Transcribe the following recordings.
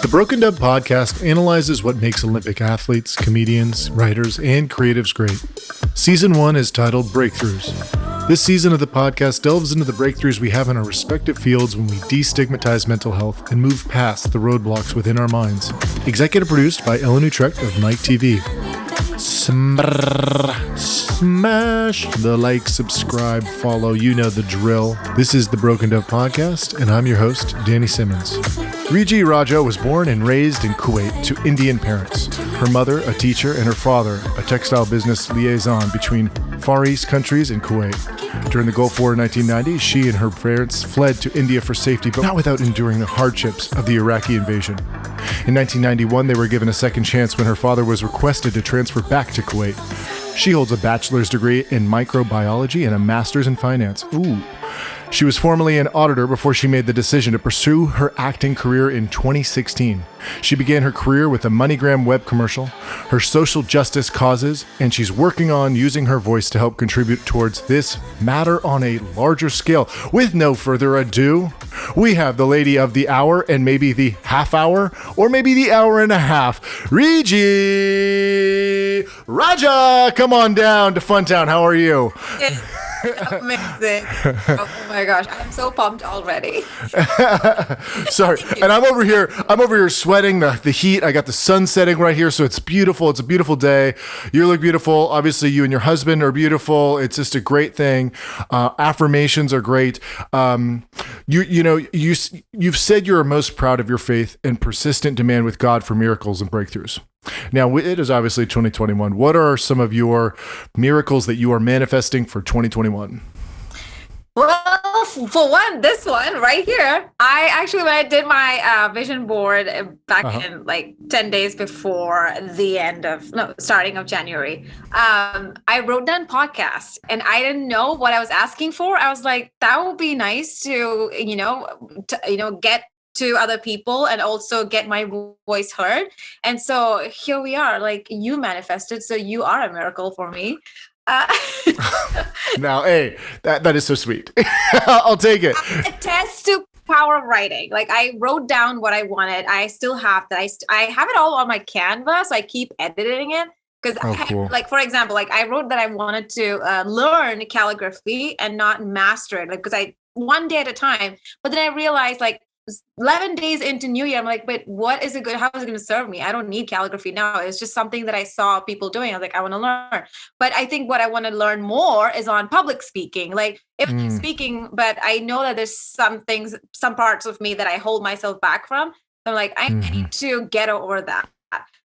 The Broken Dub podcast analyzes what makes Olympic athletes, comedians, writers, and creatives great. Season 1 is titled Breakthroughs. This season of the podcast delves into the breakthroughs we have in our respective fields when we destigmatize mental health and move past the roadblocks within our minds. Executive produced by Ellen Utrecht of Nike TV. Smash the like, subscribe, follow, you know the drill. This is the Broken Dove Podcast, and I'm your host, Danny Simmons. Riji Raja was born and raised in Kuwait to Indian parents. Her mother, a teacher, and her father, a textile business liaison between Far East countries and Kuwait. During the Gulf War in 1990, she and her parents fled to India for safety, but not without enduring the hardships of the Iraqi invasion. In 1991, they were given a second chance when her father was requested to transfer back to Kuwait. She holds a bachelor's degree in microbiology and a master's in finance. Ooh. She was formerly an auditor before she made the decision to pursue her acting career in 2016. She began her career with a MoneyGram web commercial, her social justice causes, and she's working on using her voice to help contribute towards this matter on a larger scale. With no further ado, we have the lady of the hour and maybe the half hour, or maybe the hour and a half, Riji Raja. Come on down to Funtown. How are you? Amazing. Oh my gosh, I'm so pumped already. Sorry. And I'm over here sweating the heat. I got the sun setting right here, so it's beautiful. It's a beautiful day. You look beautiful. Obviously, you and your husband are beautiful. It's just a great thing. Affirmations are great. You've said you're most proud of your faith and persistent demand with God for miracles and breakthroughs. Now, it is obviously 2021. What are some of your miracles that you are manifesting for 2021? Well, for one, this one right here, when I did my vision board back in like 10 days before starting of January, I wrote down podcast, and I didn't know what I was asking for. I was like, that would be nice to, get to other people and also get my voice heard. And so here we are, like, you manifested, so you are a miracle for me. Now, hey, that is so sweet. I'll take it. Attest to power of writing. Like, I wrote down what I wanted. I still have that. I have it all on my Canva, so I keep editing it. Because, cool. Like, for example, like I wrote that I wanted to learn calligraphy and not master it, like, because one day at a time. But then I realized, like, 11 days into New Year, I'm like, but what is it good? How is it going to serve me? I don't need calligraphy now. It's just something that I saw people doing. I was like, I want to learn. But I think what I want to learn more is on public speaking. Like, if I'm speaking, but I know that there's some parts of me that I hold myself back from. So I'm like, I need to get over that.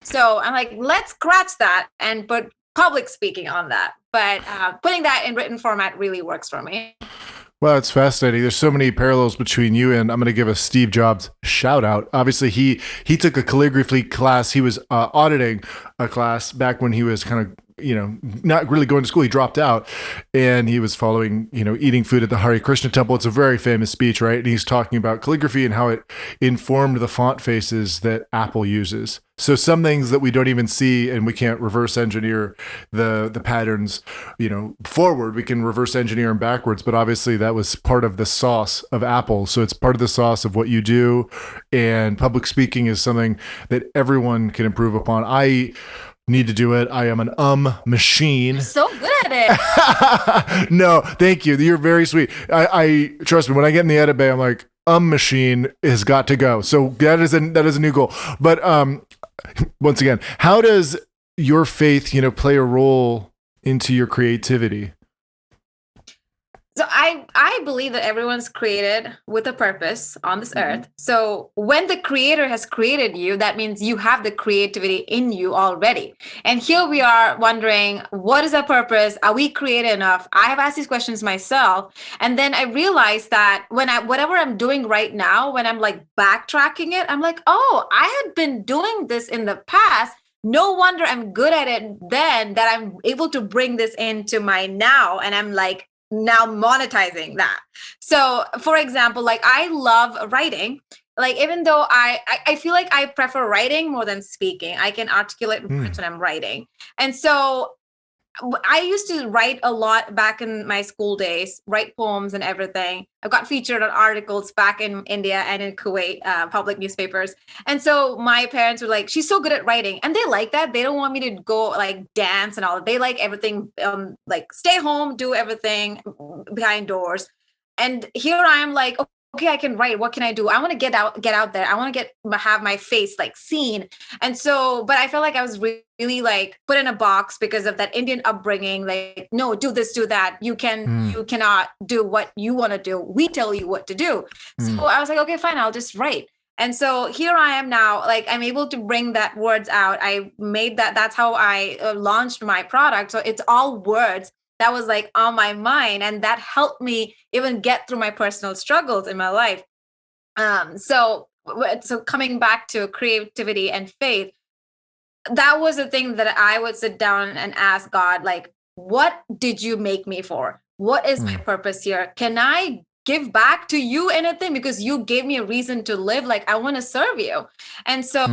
So I'm like, let's scratch that and put public speaking on that. But putting that in written format really works for me. Well, it's fascinating. There's so many parallels between you and I'm going to give a Steve Jobs shout out. Obviously, he took a calligraphy class. He was auditing a class back when he was kind of, not really going to school. He dropped out and he was following, eating food at the Hare Krishna temple. It's a very famous speech, right? And he's talking about calligraphy and how it informed the font faces that Apple uses. So some things that we don't even see and we can't reverse engineer the patterns, forward. We can reverse engineer them backwards, but obviously that was part of the sauce of Apple. So it's part of the sauce of what you do. And public speaking is something that everyone can improve upon. I need to do it. I am an machine. You're so good at it. No, thank you. You're very sweet. I trust me, when I get in the edit bay, I'm like, machine has got to go. So that is a new goal. But once again, how does your faith, play a role into your creativity? So I believe that everyone's created with a purpose on this earth. So when the creator has created you, that means you have the creativity in you already. And here we are wondering, what is our purpose? Are we creative enough? I have asked these questions myself. And then I realized that whatever I'm doing right now, when I'm like backtracking it, I'm like, oh, I had been doing this in the past. No wonder I'm good at it then, that I'm able to bring this into my now. And I'm like, now monetizing that. So for example, like, I love writing. Like, even though I feel like I prefer writing more than speaking, I can articulate words when I'm writing. And so I used to write a lot back in my school days, write poems and everything. I got featured on articles back in India and in Kuwait, public newspapers. And so my parents were like, she's so good at writing. And they like that. They don't want me to go like dance and all. They like everything, like stay home, do everything behind doors. And here I am like, okay, I can write. What can I do? I want to get out there. I want to have my face like seen. And so, but I felt like I was really like put in a box because of that Indian upbringing. Like, no, do this, do that. You cannot do what you want to do. We tell you what to do. So I was like, okay, fine. I'll just write. And so here I am now, like I'm able to bring that words out. I made that. That's how I launched my product. So it's all words. That was like on my mind, and that helped me even get through my personal struggles in my life. So coming back to creativity and faith, that was the thing that I would sit down and ask God, like, what did you make me for? What is my purpose here? Can I give back to you anything? Because you gave me a reason to live. Like, I want to serve you. And so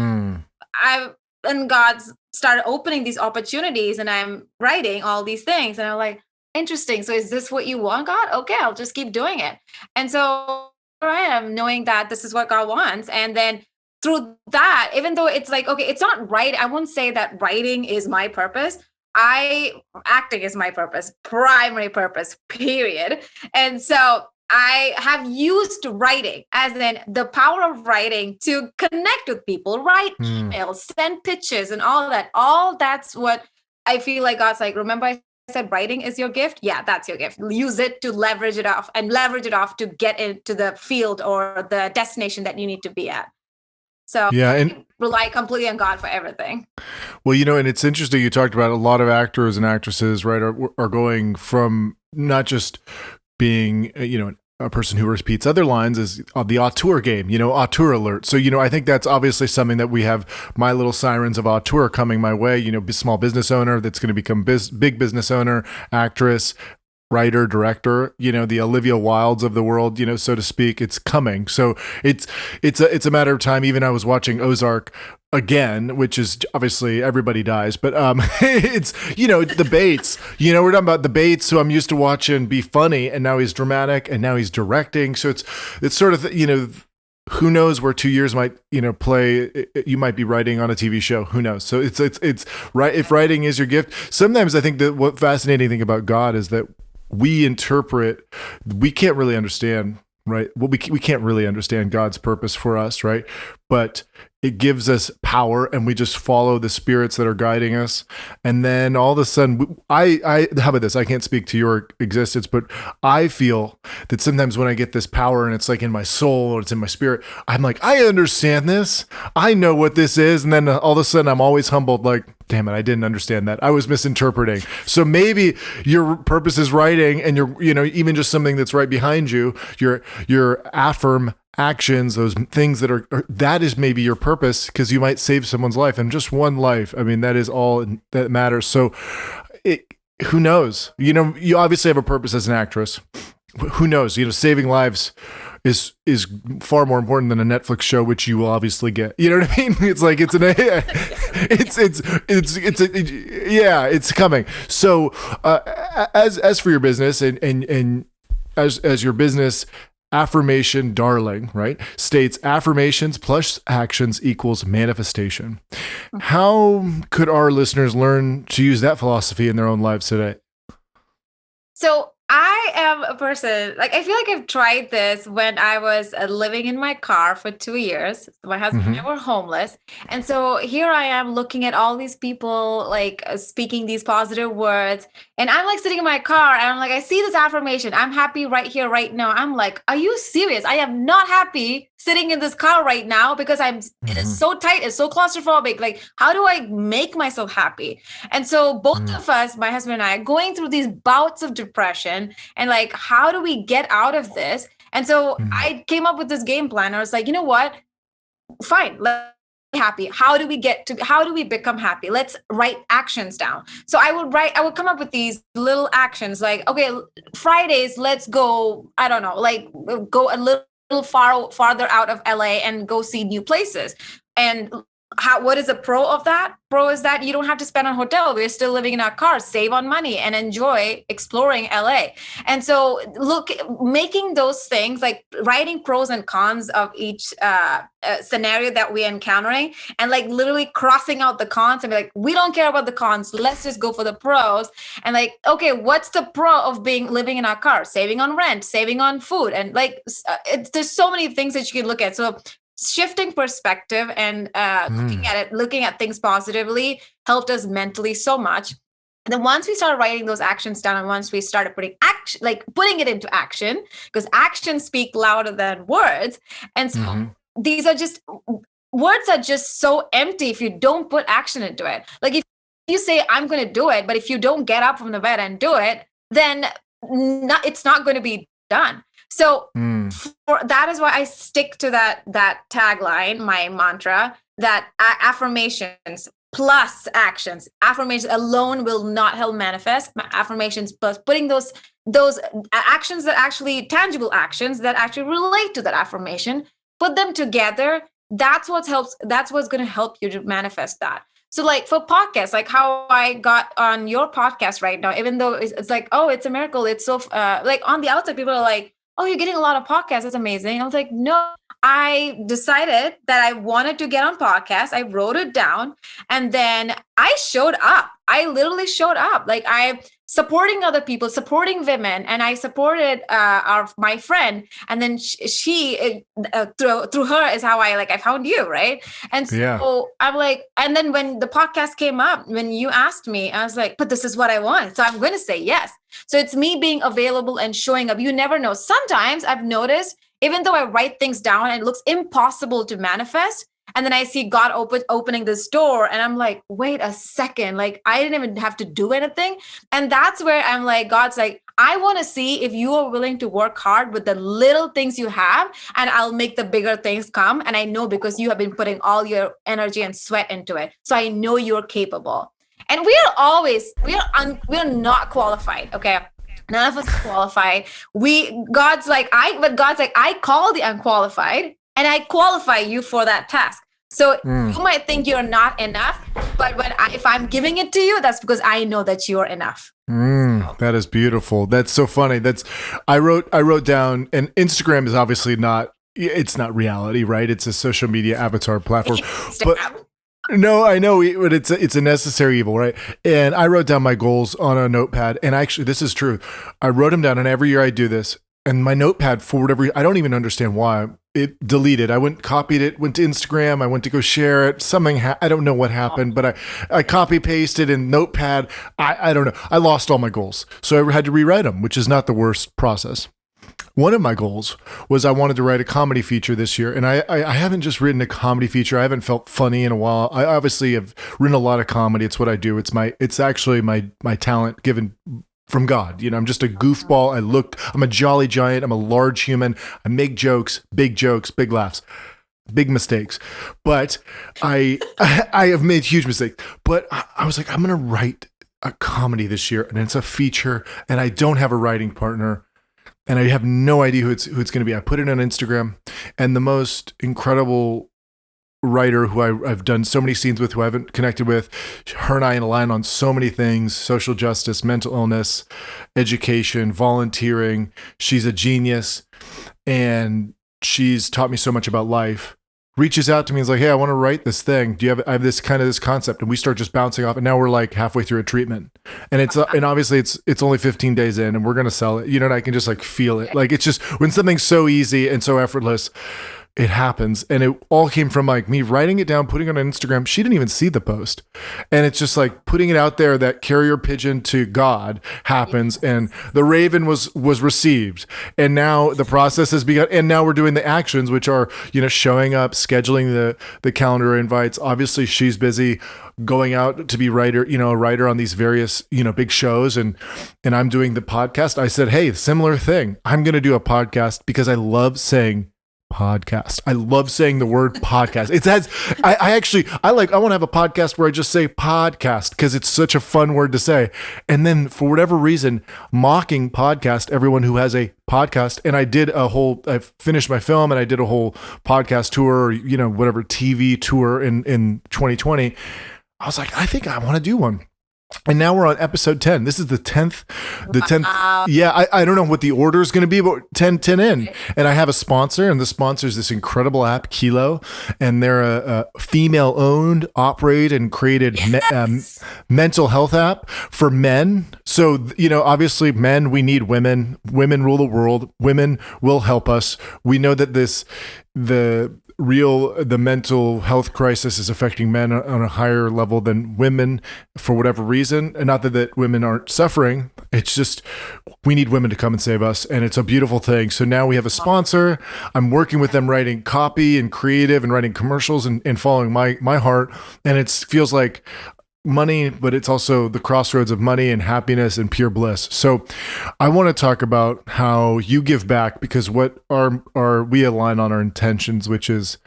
and God started opening these opportunities, and I'm writing all these things. And I'm like, interesting. So is this what you want, God? Okay, I'll just keep doing it. And so here I am knowing that this is what God wants. And then through that, even though it's like, okay, it's not right. I won't say that writing is my purpose. Acting is my purpose, primary purpose, period. And so I have used writing, as in the power of writing, to connect with people, write emails, send pitches and all that. All that's what I feel like God's like, remember I said writing is your gift? Yeah, that's your gift. Use it to leverage it off to get into the field or the destination that you need to be at. So yeah, and I rely completely on God for everything. Well, and it's interesting. You talked about a lot of actors and actresses, right, are going from not just being, a person who repeats other lines is the auteur game, auteur alert. So, I think that's obviously something that we have my little sirens of auteur coming my way, small business owner that's going to become big business owner, actress, writer, director, the Olivia Wildes of the world, so to speak. It's coming. So it's a matter of time. Even I was watching Ozark again, which is obviously everybody dies, but it's the Bates. We're talking about the Bates, who I'm used to watching be funny, and now he's dramatic, and now he's directing. So it's sort of who knows where 2 years might play. You might be writing on a TV show. Who knows? So it's right. If writing is your gift, sometimes I think that what fascinating thing about God is that we can't really understand, right? Well, we can't really understand God's purpose for us, right? But it gives us power, and we just follow the spirits that are guiding us. And then all of a sudden, how about this? I can't speak to your existence, but I feel that sometimes when I get this power and it's like in my soul or it's in my spirit, I'm like, I understand this. I know what this is. And then all of a sudden I'm always humbled, like, damn it, I didn't understand that. I was misinterpreting. So maybe your purpose is writing, and you're, even just something that's right behind you, your affirm actions, those things that is maybe your purpose, because you might save someone's life, and just one life. I mean, that is all that matters. So who knows? You obviously have a purpose as an actress. Who knows? Saving lives is far more important than a Netflix show, which you will obviously get. You know what I mean? It's like it's coming. So as for your business and as your business, Affirmation Darling, right, states affirmations plus actions equals manifestation. How could our listeners learn to use that philosophy in their own lives today? So I am a person, like, I feel like I've tried this when I was living in my car for 2 years. My husband and I were homeless. And so here I am looking at all these people, like, speaking these positive words. And I'm like sitting in my car and I'm like, I see this affirmation. I'm happy right here, right now. I'm like, are you serious? I am not happy sitting in this car right now because it is so tight. It's so claustrophobic. Like, how do I make myself happy? And so both of us, my husband and I, are going through these bouts of depression, and like, how do we get out of this? And so I came up with this game plan. I was like, you know what? Fine. Let's be happy. How do we become happy? Let's write actions down. So I would come up with these little actions, like, okay, Fridays, let's go, I don't know, like, go a little farther out of LA and go see new places. And what is the pro of that? Pro is that you don't have to spend on hotel. We're still living in our cars, save on money, and enjoy exploring LA. And so making those things, like writing pros and cons of each scenario that we're encountering, and like literally crossing out the cons and be like, we don't care about the cons. Let's just go for the pros. And like, okay, what's the pro of living in our car? Saving on rent, saving on food. And like, there's so many things that you can look at. So shifting perspective and looking at things positively helped us mentally so much. And then once we started writing those actions down, and once we started putting it into action, because actions speak louder than words. And so these are just, words are just so empty if you don't put action into it. Like if you say, I'm going to do it, but if you don't get up from the bed and do it, then it's not going to be done. So that is why I stick to that tagline, my mantra, that affirmations plus actions. Affirmations alone will not help manifest. Affirmations plus putting those actions that actually, tangible actions that actually relate to that affirmation, put them together. That's what's going to help you to manifest that. So like for podcasts, like how I got on your podcast right now, even though it's like, oh, it's a miracle. It's so like on the outside, people are like, oh, you're getting a lot of podcasts. That's amazing. I was like, no, I decided that I wanted to get on podcasts. I wrote it down and then I showed up. I literally showed up. Like I'm supporting other people, supporting women. And I supported my friend. And then she through her is how I found you. Right. And so I'm like, and then when the podcast came up, when you asked me, I was like, but this is what I want. So I'm going to say yes. So it's me being available and showing up. You never know. Sometimes I've noticed, even though I write things down and it looks impossible to manifest, and then I see God opening this door and I'm like, wait a second, like I didn't even have to do anything. And that's where I'm like, God's like, I want to see if you are willing to work hard with the little things you have, and I'll make the bigger things come. And I know because you have been putting all your energy and sweat into it. So I know you're capable. And we're not qualified. Okay. None of us are qualified. God's like, I call the unqualified and I qualify you for that task. So you might think you're not enough, but if I'm giving it to you, that's because I know that you're enough. That is beautiful. That's so funny. I wrote down, and Instagram is obviously it's not reality, right? It's a social media avatar platform. But no, I know, but it's a necessary evil, right? And I wrote down my goals on a notepad, and actually, this is true. I wrote them down, and every year I do this. And my notepad, for whatever reason, I don't even understand why, it deleted. I copied it, went to Instagram, I went to go share it. Something, I don't know what happened, but I copy pasted in notepad. I don't know. I lost all my goals. So I had to rewrite them, which is not the worst process. One of my goals was I wanted to write a comedy feature this year. And I haven't just written a comedy feature. I haven't felt funny in a while. I obviously have written a lot of comedy. It's what I do. It's actually my talent given from God. I'm just a goofball. I'm a jolly giant. I'm a large human. I make jokes, big laughs, big mistakes. But I have made huge mistakes. But I was like, I'm going to write a comedy this year, and it's a feature, and I don't have a writing partner. And I have no idea who it's going to be. I put it on Instagram, and the most incredible writer who I've done so many scenes with, who I haven't connected with, her and I align on so many things: social justice, mental illness, education, volunteering. She's a genius, and she's taught me so much about life. Reaches out to me and is like, hey, I want to write this thing. I have this concept, and we start just bouncing off. And now we're like halfway through a treatment, and and obviously it's only 15 days in, and we're going to sell it. And I can just like feel it. Like, it's just when something's so easy and so effortless, it happens. And it all came from like me writing it down, putting it on Instagram. She didn't even see the post. And it's just like putting it out there, that carrier pigeon to God happens. And the raven was received. And now the process has begun. And now we're doing the actions, which are, showing up, scheduling the calendar invites. Obviously she's busy going out to be a writer on these various, big shows. And I'm doing the podcast. I said, hey, similar thing. I'm going to do a podcast because I love saying podcast. I love saying the word podcast. It has, I want to have a podcast where I just say podcast because it's such a fun word to say. And then for whatever reason, mocking podcast, everyone who has a podcast. And I finished my film and I did a whole podcast tour, or, whatever TV tour in 2020. I was like, I think I want to do one. And now we're on episode 10. This is the 10th. Yeah, I don't know what the order is going to be, but 10 in. And I have a sponsor, and the sponsor is this incredible app, 𝗖𝗵. And they're a female-owned, operated, and created mental health app for men. So, obviously, men, we need women. Women rule the world. Women will help us. We know that the mental health crisis is affecting men on a higher level than women for whatever reason. And not that women aren't suffering. It's just, we need women to come and save us. And it's a beautiful thing. So now we have a sponsor. I'm working with them writing copy and creative and writing commercials and following my heart. And it feels like money, but it's also the crossroads of money and happiness and pure bliss. So I want to talk about how you give back, because what we align on our intentions, which is,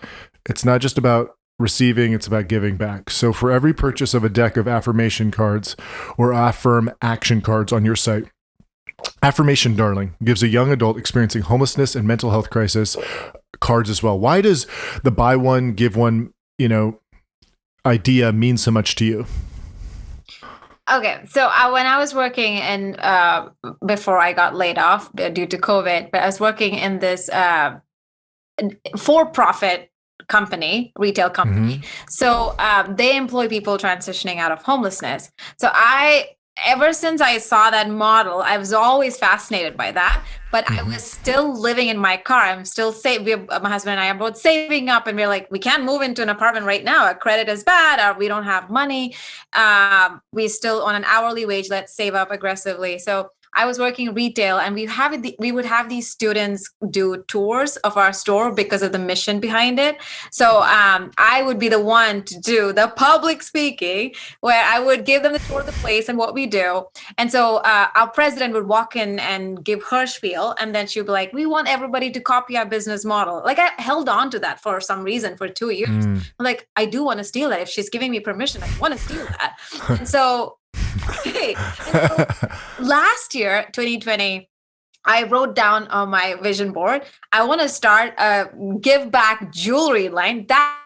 it's not just about receiving, it's about giving back. So for every purchase of a deck of affirmation cards or affirm action cards on your site, Affirmation Darling gives a young adult experiencing homelessness and mental health crisis cards as well. Why does the buy one, give one, idea mean so much to you? Okay, so when I was working in before I got laid off due to COVID, but I was working in this for-profit retail company. Mm-hmm. So they employ people transitioning out of homelessness. So ever since I saw that model, I was always fascinated by that. But I was still living in my car. I'm still my husband and I are both saving up, and we're like, we can't move into an apartment right now. Our credit is bad, or we don't have money. We're still on an hourly wage. Let's save up aggressively. So I was working retail, and we would have these students do tours of our store because of the mission behind it. So I would be the one to do the public speaking, where I would give them the tour of the place and what we do. And so our president would walk in and give her spiel, and then she would be like, we want everybody to copy our business model. Like, I held on to that for some reason for 2 years. I'm like, I do want to steal that. If she's giving me permission, I want to steal that. And so last year, 2020, I wrote down on my vision board, I want to start a give back jewelry line. That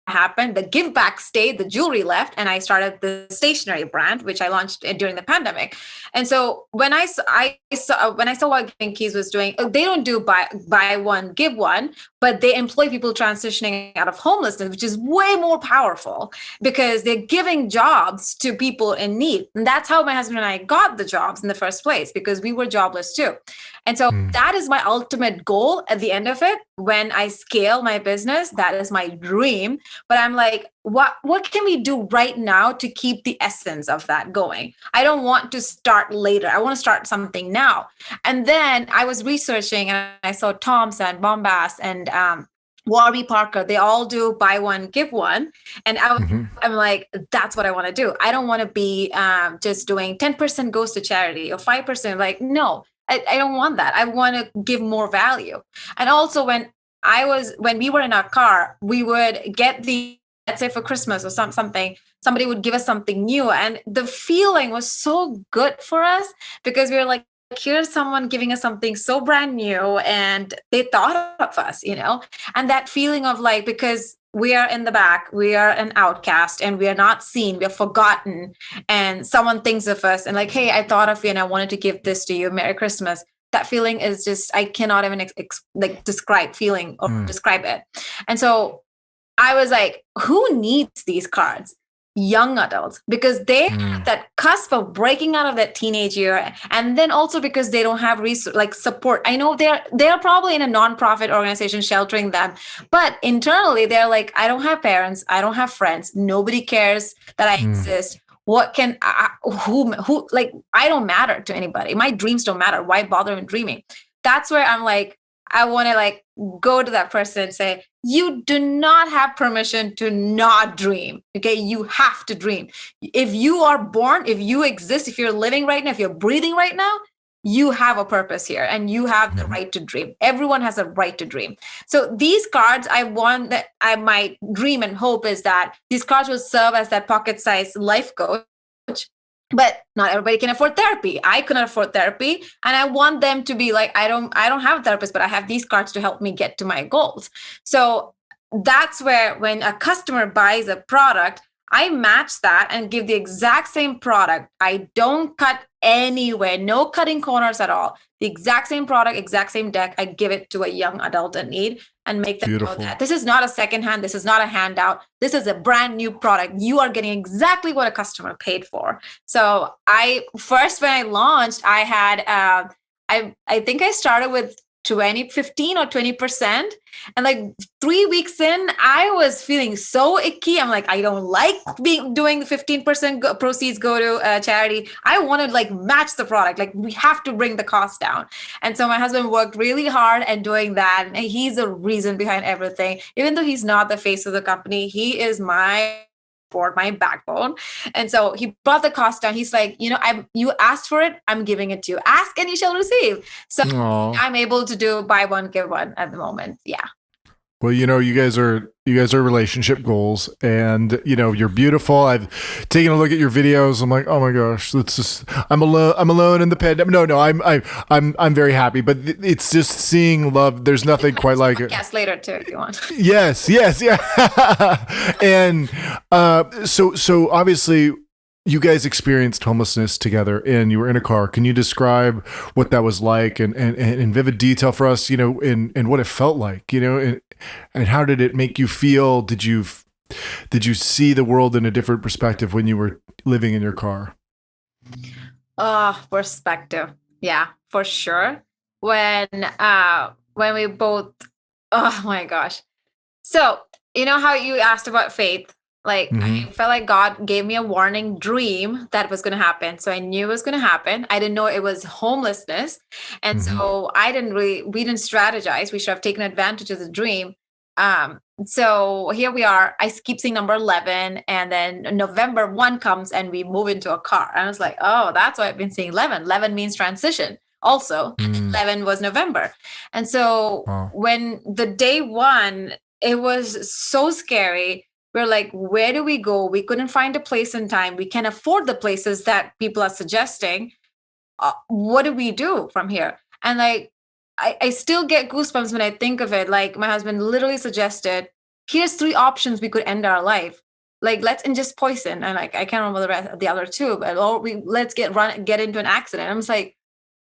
happened. The give back stayed, the jewelry left, and I started the stationery brand, which I launched during the pandemic. And so when I saw what Giving Keys was doing, they don't do buy one, give one, but they employ people transitioning out of homelessness, which is way more powerful because they're giving jobs to people in need. And that's how my husband and I got the jobs in the first place, because we were jobless too. And so that is my ultimate goal at the end of it. When I scale my business, that is my dream. But I'm like, what can we do right now to keep the essence of that going? I don't want to start later. I want to start something now. And then I was researching, and I saw Tom's and Bombas and Warby Parker, they all do buy one, give one. And I'm like, that's what I want to do. I don't want to be just doing 10% goes to charity or 5%. Like, no, I don't want that. I want to give more value. And also when we were in our car, we would get let's say for Christmas or something, somebody would give us something new. And the feeling was so good for us because we were like, here's someone giving us something so brand new, and they thought of us, and that feeling of like, because we are in the back, we are an outcast, and we are not seen, we are forgotten, and someone thinks of us and like, hey, I thought of you and I wanted to give this to you. Merry Christmas. That feeling is just, I cannot even describe feeling or describe it. And so I was like, who needs these cards? Young adults, because they have that cusp of breaking out of that teenage year, and then also because they don't have support. I know they're probably in a nonprofit organization sheltering them, but internally they're like, I don't have parents, I don't have friends, nobody cares that I exist. What can who like, I don't matter to anybody. My dreams don't matter. Why bother with dreaming? That's where I'm like, I want to go to that person and say, you do not have permission to not dream. Okay. You have to dream. If you are born, if you exist, if you're living right now, if you're breathing right now, you have a purpose here and you have the right to dream. Everyone has a right to dream. So these cards, my dream and hope is that these cards will serve as that pocket-sized life coach. But not everybody can afford therapy. I couldn't afford therapy. And I want them to be like, I don't have a therapist, but I have these cards to help me get to my goals. So that's where when a customer buys a product, I match that and give the exact same product. I don't cut anywhere, no cutting corners at all. The exact same product, exact same deck. I give it to a young adult in need and make them know that this is not a secondhand. This is not a handout. This is a brand new product. You are getting exactly what a customer paid for. So when I launched, I had, I think I started with 15 or 20%. And like 3 weeks in, I was feeling so icky. I'm like, I don't like doing the 15% proceeds go to charity. I want to like match the product. Like we have to bring the cost down. And so my husband worked really hard at doing that. And he's the reason behind everything. Even though he's not the face of the company, he is my backbone. And so he brought the cost down. He's like, you asked for it, I'm giving it to you. Ask and you shall receive. So I'm able to do buy one, give one at the moment. Yeah. Well, you guys are relationship goals, and you're beautiful. I've taken a look at your videos. I'm like, oh my gosh, I'm alone in the pandemic. No, I'm very happy, but it's just seeing love. There's nothing quite like it. Yes, later too, if you want. Yes, yeah. And so obviously, you guys experienced homelessness together, and you were in a car. Can you describe what that was like, and in vivid detail for us, and what it felt like, and how did it make you feel? Did you see the world in a different perspective when you were living in your car? Perspective. Yeah, for sure. When we both, oh my gosh. So, how you asked about faith? Like, I felt like God gave me a warning dream that was going to happen. So I knew it was going to happen. I didn't know it was homelessness. And so we didn't strategize. We should have taken advantage of the dream. So here we are. I keep seeing number 11. And then November 1 comes and we move into a car. And I was like, oh, that's why I've been seeing 11. 11 means transition also. And 11 was November. And so when the day one, it was so scary. We're like, where do we go? We couldn't find a place in time. We can't afford the places that people are suggesting. What do we do from here? And like, I still get goosebumps when I think of it. Like my husband literally suggested, here's 3 options we could end our life. Like, let's ingest poison. And like, I can't remember the other 2, but let's get into an accident. I'm just like,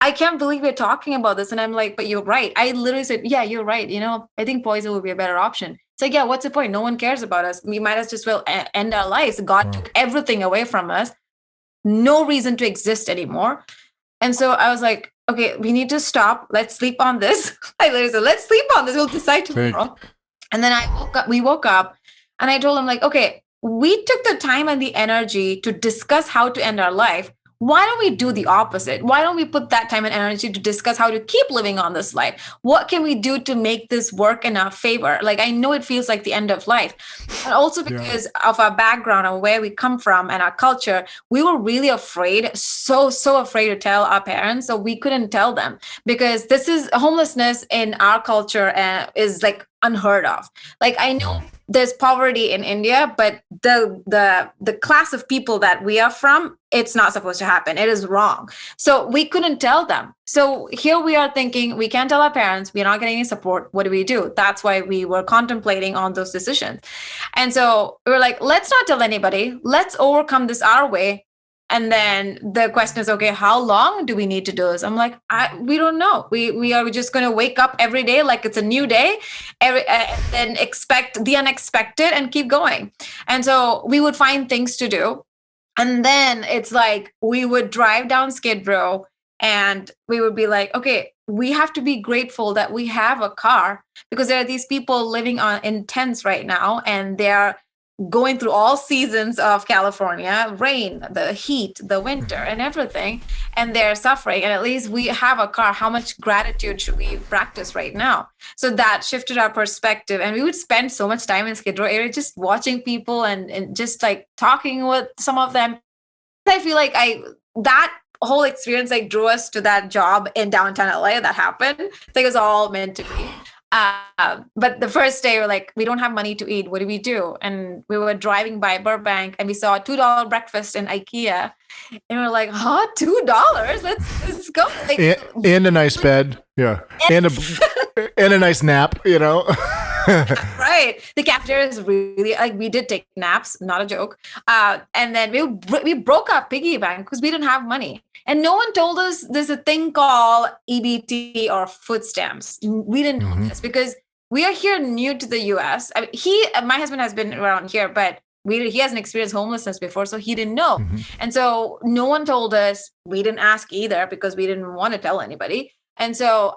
I can't believe we're talking about this. And I'm like, but you're right. I literally said, yeah, you're right. I think poison would be a better option. It's like, yeah, what's the point? No one cares about us. We might as well end our lives. God took everything away from us. No reason to exist anymore. And so I was like, okay, we need to stop. Let's sleep on this. I literally said, let's sleep on this. We'll decide tomorrow. And then we woke up and I told him like, okay, we took the time and the energy to discuss how to end our life. Why don't we do the opposite? Why don't we put that time and energy to discuss how to keep living on this life? What can we do to make this work in our favor? Like, I know it feels like the end of life. And also because of our background and where we come from and our culture, we were really afraid, so afraid to tell our parents. So we couldn't tell them because this is homelessness in our culture is like unheard of. Like, I know there's poverty in India, but the class of people that we are from, it's not supposed to happen. It is wrong. So we couldn't tell them. So here we are thinking, we can't tell our parents, we're not getting any support. What do we do? That's why we were contemplating on those decisions. And so we were like, let's not tell anybody. Let's overcome this our way. And then the question is, okay, how long do we need to do this? I'm like, we don't know. We are just going to wake up every day like it's a new day, and expect the unexpected and keep going. And so we would find things to do. And then it's like we would drive down Skid Row and we would be like, okay, we have to be grateful that we have a car because there are these people living in tents right now and they're going through all seasons of California, rain, the heat, the winter, and everything, and they're suffering. And at least we have a car. How much gratitude should we practice right now? So that shifted our perspective. And we would spend so much time in Skid Row area just watching people and just like talking with some of them. I feel like that whole experience like drew us to that job in downtown LA that happened. It's like it was all meant to be. But the first day we're like, we don't have money to eat. What do we do? And we were driving by Burbank and we saw a $2 breakfast in IKEA. And we're like, huh, $2? Let's go. Like, and a nice bed. Yeah. And a nice nap, you know? Right. The cafeteria is really like, we did take naps, not a joke. And then we broke our piggy bank because we didn't have money. And no one told us there's a thing called EBT or food stamps. We didn't know this because we are here new to the US. I mean, my husband has been around here, but he hasn't experienced homelessness before, so he didn't know. And so no one told us. We didn't ask either because we didn't want to tell anybody. And so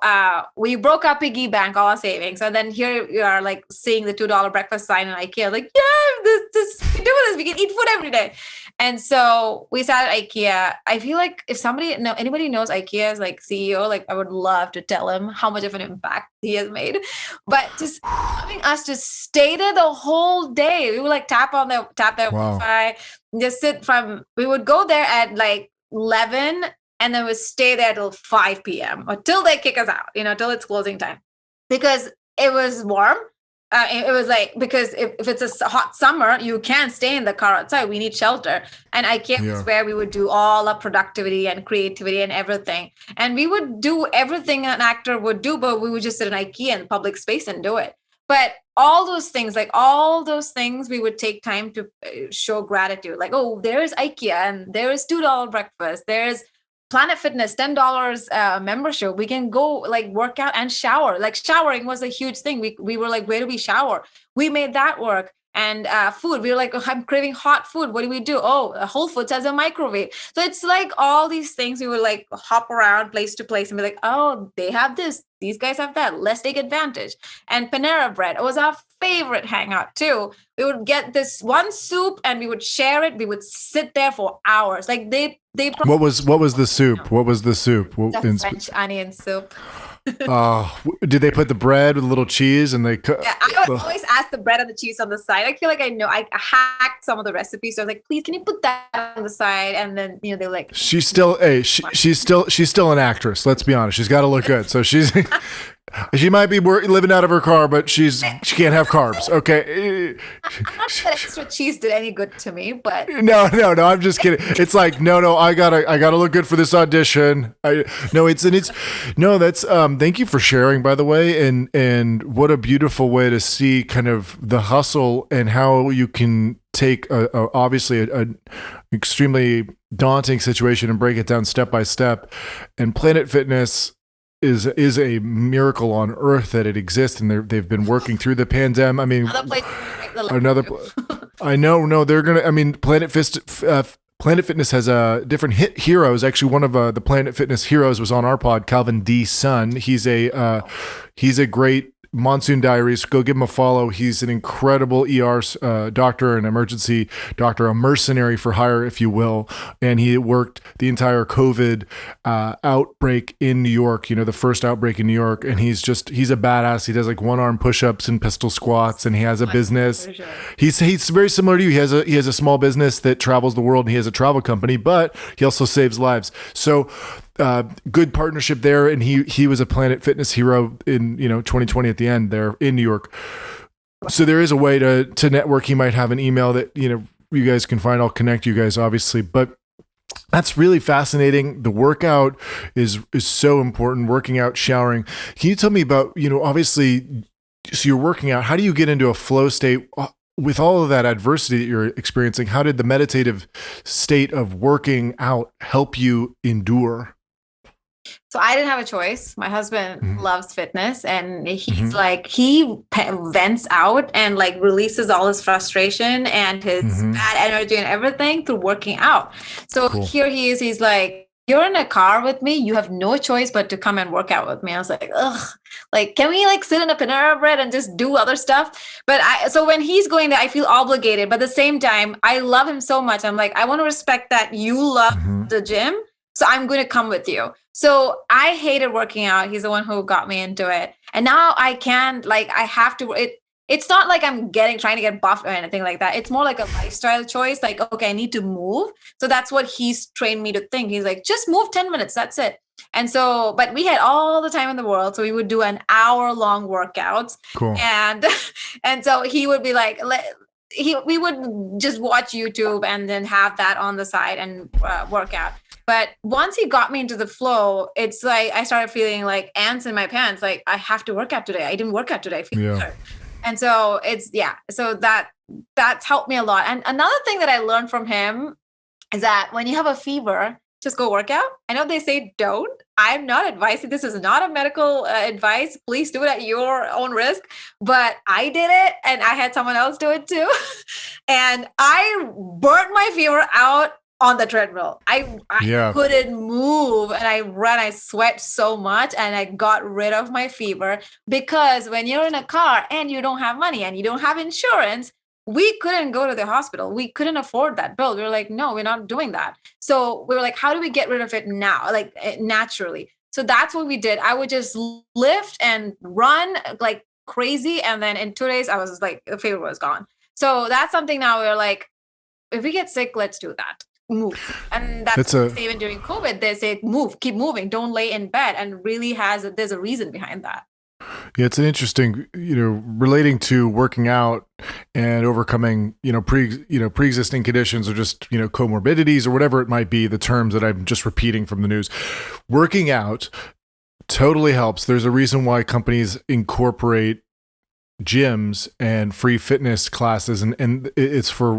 we broke our piggy bank, all our savings. And then here we are like seeing the $2 breakfast sign in IKEA, like, yeah, this we can do this. We can eat food every day. And so we sat at IKEA. I feel like if anybody knows IKEA's like CEO, like I would love to tell him how much of an impact he has made. But just having us to stay there the whole day. We would like tap their Wi-Fi, just we would go there at like 11 and then we'd stay there till 5 p.m. or till they kick us out, till it's closing time. Because it was warm. It was like, because if it's a hot summer, you can't stay in the car outside. We need shelter. And IKEA is where we would do all our productivity and creativity and everything. And we would do everything an actor would do, but we would just sit in IKEA in public space and do it. But all those things, we would take time to show gratitude. Like, oh, there's IKEA and there's $2 breakfast. There's Planet Fitness, $10 membership. We can go like work out and shower. Like showering was a huge thing. We were like, where do we shower? We made that work. And food, we were like, oh, I'm craving hot food. What do we do? Oh, Whole Foods has a microwave. So it's like all these things. We would like hop around place to place and be like, oh, they have this. These guys have that. Let's take advantage. And Panera Bread was our favorite hangout too. We would get this one soup and we would share it. We would sit there for hours. Like they. What was the soup? What was the soup? The French onion soup. Did they put the bread with a little cheese and they cut? Yeah, I would always ask the bread and the cheese on the side. I feel like I hacked some of the recipes. So I was like, please, can you put that on the side? And then they're like, she's still an actress. Let's be honest. She's got to look good. So she might be living out of her car, but she can't have carbs. Okay. I'm not sure that extra cheese did any good to me, but no. I'm just kidding. It's like no. I gotta look good for this audition. Thank you for sharing, by the way, and what a beautiful way to see kind of the hustle and how you can take obviously an extremely daunting situation and break it down step by step. And Planet Fitness is a miracle on earth that it exists, and they've been working through the pandemic. I mean, I know. No, they're gonna. I mean, Planet Fitness has different hit heroes. Actually, one of the Planet Fitness heroes was on our pod, Calvin D's son. He's a great Monsoon Diaries. Go give him a follow. He's an incredible ER doctor, an emergency doctor, a mercenary for hire, if you will. And he worked the entire COVID outbreak in New York, the first outbreak in New York. And he's a badass. He does like one-arm push-ups and pistol squats, and he has a business. Sure. He's very similar to you. He has a small business that travels the world, and he has a travel company, but he also saves lives. So good partnership there, and he was a Planet Fitness hero in 2020 at the end there in New York. So there is a way to network. He might have an email that you guys can find. I'll connect you guys, obviously, but that's really fascinating. The workout is so important. Working out, showering. Can you tell me about obviously, so you're working out. How do you get into a flow state? With all of that adversity that you're experiencing, how did the meditative state of working out help you endure? So I didn't have a choice. My husband loves fitness, and he's like, he vents out and like releases all his frustration and his bad energy and everything through working out. So Here he is. He's like, you're in a car with me. You have no choice but to come and work out with me. I was like, ugh, like, can we like sit in a Panera Bread and just do other stuff? But so when he's going there, I feel obligated. But at the same time, I love him so much. I'm like, I want to respect that you love the gym. So I'm going to come with you. So I hated working out. He's the one who got me into it. And now I have to, it's not like I'm trying to get buffed or anything like that. It's more like a lifestyle choice. Like, okay, I need to move. So that's what he's trained me to think. He's like, just move 10 minutes. That's it. And so, but we had all the time in the world. So we would do an hour-long workouts. Cool. And so he would be like, we would just watch YouTube and then have that on the side and work out. But once he got me into the flow, it's like I started feeling like ants in my pants. Like, I have to work out today. I didn't work out today. I feel better. And so so that's helped me a lot. And another thing that I learned from him is that when you have a fever, just go work out. I know they say don't. I'm not advising. This is not a medical advice. Please do it at your own risk. But I did it, and I had someone else do it too. And I burnt my fever out on the treadmill. I couldn't move, and I sweat so much, and I got rid of my fever, because when you're in a car and you don't have money and you don't have insurance, we couldn't go to the hospital. We couldn't afford that bill. We were like, no, we're not doing that. So we were like, how do we get rid of it now? Like, naturally. So that's what we did. I would just lift and run like crazy. And then in 2 days, I was like, the fever was gone. So that's something now we're like, if we get sick, let's do that. Move. And that's even during COVID, they say, move, keep moving, don't lay in bed. And really there's a reason behind that. Yeah, it's an interesting, relating to working out and overcoming, pre-existing conditions, or just, comorbidities or whatever it might be, the terms that I'm just repeating from the news. Working out totally helps. There's a reason why companies incorporate gyms and free fitness classes, and it's for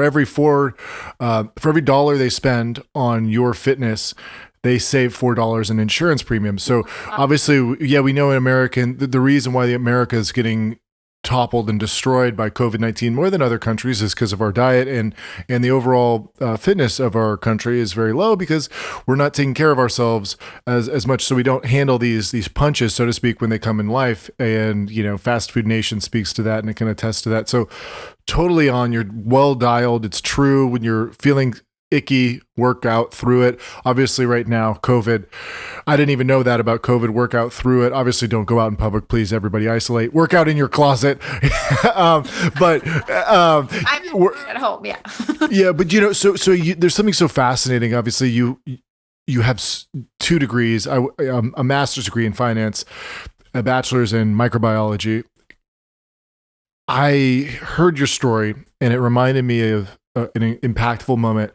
every $4 they spend on your fitness, they save $4 in insurance premiums. So obviously, we know in America, the reason why America is getting toppled and destroyed by COVID-19 more than other countries is because of our diet, and the overall fitness of our country is very low because we're not taking care of ourselves as much, so we don't handle these punches, so to speak, when they come in life. And Fast Food Nation speaks to that, and it can attest to that. So totally you're well dialed. It's true. When you're feeling icky, work out through it. Obviously right now, COVID, I didn't even know that about COVID. Work out through it. Obviously, don't go out in public, please. Everybody isolate. Work out in your closet. But I'm at home. Yeah. Yeah, but there's something so fascinating. Obviously, you have 2 degrees, a master's degree in finance, a bachelor's in microbiology. I heard your story, and it reminded me of an impactful moment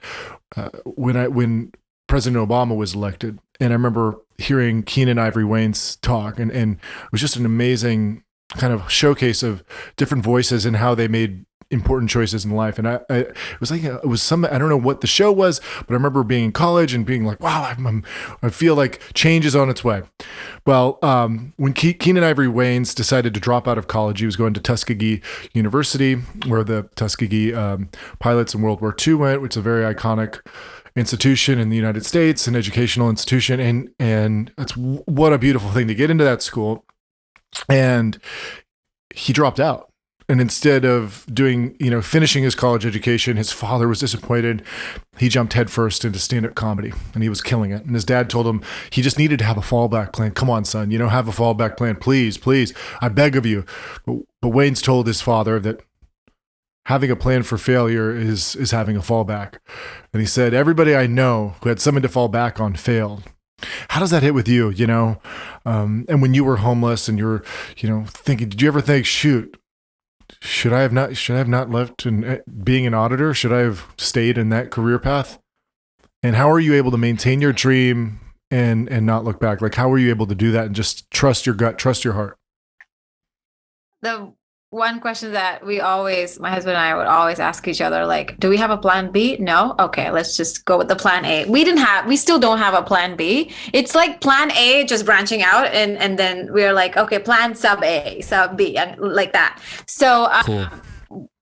when President Obama was elected. And I remember hearing Keenen Ivory Wayans talk, and it was just an amazing kind of showcase of different voices and how they made important choices in life. And it was some, I don't know what the show was, but I remember being in college and being like, wow, I feel like change is on its way. Well, when Keenen Ivory Wayans decided to drop out of college, he was going to Tuskegee University, where the Tuskegee pilots in World War II went, which is a very iconic institution in the United States, an educational institution. And that's what a beautiful thing to get into that school. And he dropped out. And instead of finishing his college education, his father was disappointed. He jumped headfirst into stand-up comedy, and he was killing it. And his dad told him he just needed to have a fallback plan. Come on, son, have a fallback plan, please, I beg of you. But Wayans told his father that having a plan for failure is having a fallback. And he said, everybody I know who had something to fall back on failed. How does that hit with you? And when you were homeless and you're, thinking, did you ever think, shoot, should I have not left and being an auditor? Should I have stayed in that career path? And how are you able to maintain your dream and not look back? Like, how are you able to do that and just trust your gut, trust your heart? The one question that my husband and I would always ask each other, like, do we have a plan B? No? Okay, let's just go with the plan A. We still don't have a plan B. It's like plan A just branching out, and then we're like, okay, plan sub A, sub B, and like that. So cool.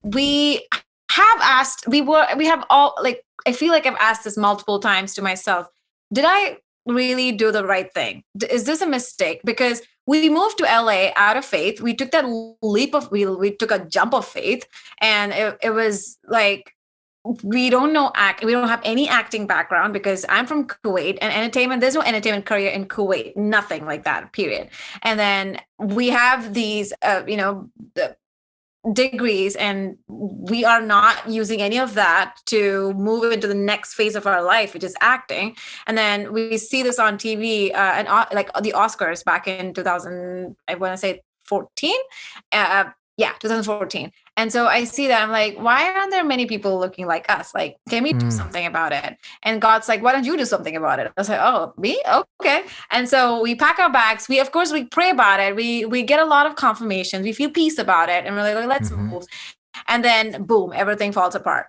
We have asked, I feel like I've asked this multiple times to myself, did I really do the right thing? Is this a mistake? Because we moved to LA out of faith. We took that we took a jump of faith, and it was like, we don't have any acting background, because I'm from Kuwait, and entertainment, there's no entertainment career in Kuwait, nothing like that, period. And then we have these, degrees and we are not using any of that to move into the next phase of our life, which is acting. And then we see this on TV and like the Oscars back in 2000, I want to say 14. 2014. And so I see that I'm like, why aren't there many people looking like us? Like, can we do something about it? And God's like, why don't you do something about it? I was like, oh, me? Okay. And so we pack our bags. We pray about it. We get a lot of confirmations. We feel peace about it. And we're like, let's move. And then boom, everything falls apart.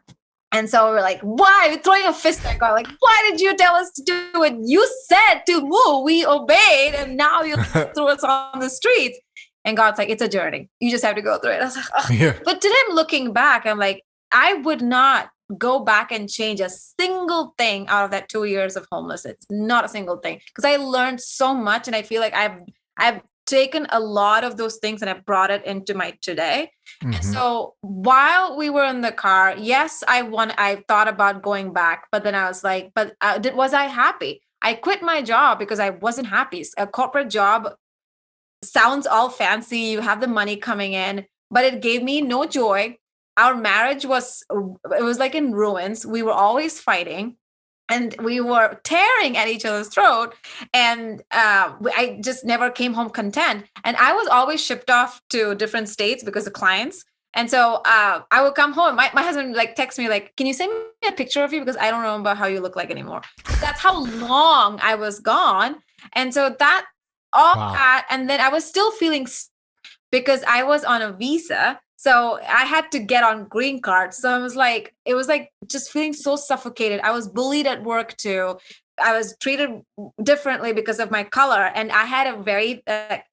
And so we're like, why? We're throwing a fist at God. Like, why did you tell us to do it? You said to move. We obeyed. And now you threw us on the streets. And God's like, it's a journey. You just have to go through it. I was like, oh. Yeah. But today I'm looking back, I'm like, I would not go back and change a single thing out of that 2 years of homelessness. Not a single thing. Because I learned so much. And I feel like I've taken a lot of those things and I've brought it into my today. And so while we were in the car, yes, I thought about going back. But then I was like, was I happy? I quit my job because I wasn't happy. A corporate job sounds all fancy. You have the money coming in, but it gave me no joy. Our marriage was like in ruins. We were always fighting and we were tearing at each other's throat. And I just never came home content. And I was always shipped off to different states because of clients. And so I would come home. My husband like text me like, can you send me a picture of you? Because I don't remember how you look like anymore. That's how long I was gone. And so that that, and then I was still feeling because I was on a visa, so I had to get on green card. So it was like just feeling so suffocated. I was bullied at work too. I was treated differently because of my color, and I had a very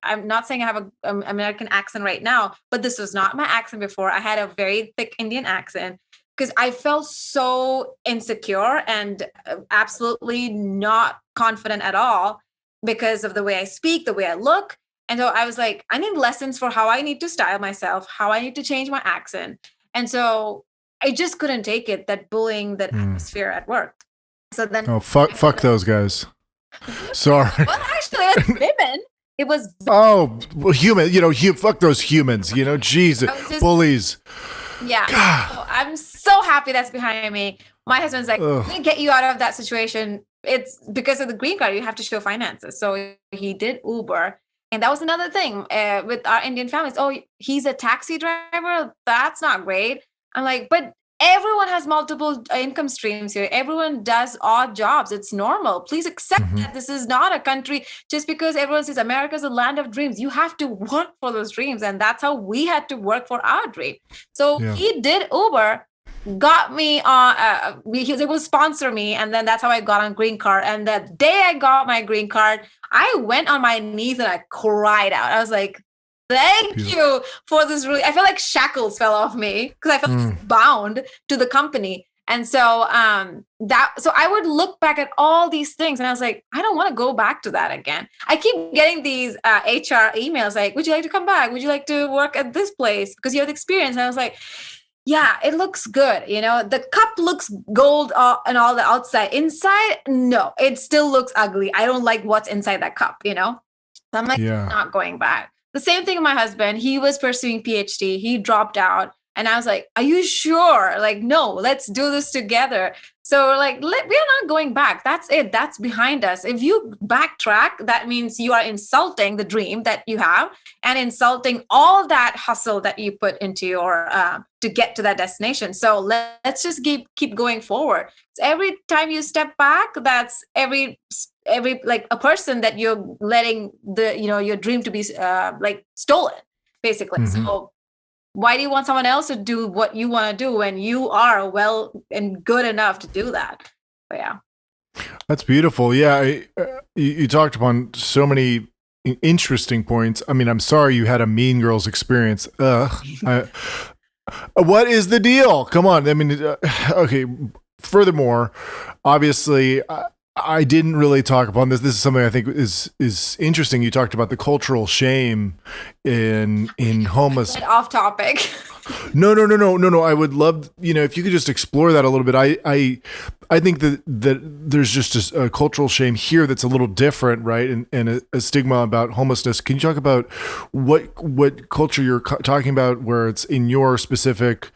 I'm not saying I have an American accent right now, but this was not my accent before. I had a very thick Indian accent because I felt so insecure and absolutely not confident at all, because of the way I speak, the way I look. And so I was like, I need lessons for how I need to style myself, how I need to change my accent. And so I just couldn't take it, that bullying, that atmosphere at work. So then fuck those guys. Sorry. Well, actually, it was women. It was human, fuck those humans, Jesus, bullies. Yeah. So I'm so happy that's behind me. My husband's like, let me get you out of that situation. It's because of the green card, you have to show finances. So he did Uber. And that was another thing with our Indian families. Oh, he's a taxi driver? That's not great. I'm like, but everyone has multiple income streams here. Everyone does odd jobs. It's normal. Please accept that this is not a country just because everyone says America's a land of dreams. You have to work for those dreams. And that's how we had to work for our dream. So he did Uber, got me on, he would sponsor me. And then that's how I got on green card. And the day I got my green card, I went on my knees and I cried out. I was like, thank you for this. Really, I felt like shackles fell off me because I felt bound to the company. And so so I would look back at all these things and I was like, I don't want to go back to that again. I keep getting these HR emails like, would you like to come back? Would you like to work at this place? Because you have the experience. And I was like, yeah, it looks good. The cup looks gold and all the outside. Inside, no, it still looks ugly. I don't like what's inside that cup, So I'm like, not going back. The same thing with my husband. He was pursuing PhD. He dropped out. And I was like, are you sure? Like, no, let's do this together. So we're like, we are not going back. That's it. That's behind us. If you backtrack, that means you are insulting the dream that you have and insulting all that hustle that you put into your to get to that destination. So let's just keep going forward. So every time you step back, that's every like a person that you're letting your dream to be like stolen, basically. So why do you want someone else to do what you want to do when you are well and good enough to do that? But yeah. That's beautiful. Yeah. You talked upon so many interesting points. I mean, I'm sorry you had a Mean Girls experience. What is the deal? Come on. I mean, okay. Furthermore, obviously, I didn't really talk upon this. This is something I think is interesting. You talked about the cultural shame in homeless. Off topic. No. I would love, if you could just explore that a little bit. I think that there's just a cultural shame here that's a little different, right? And a stigma about homelessness. Can you talk about what culture you're talking about, where it's in your specific,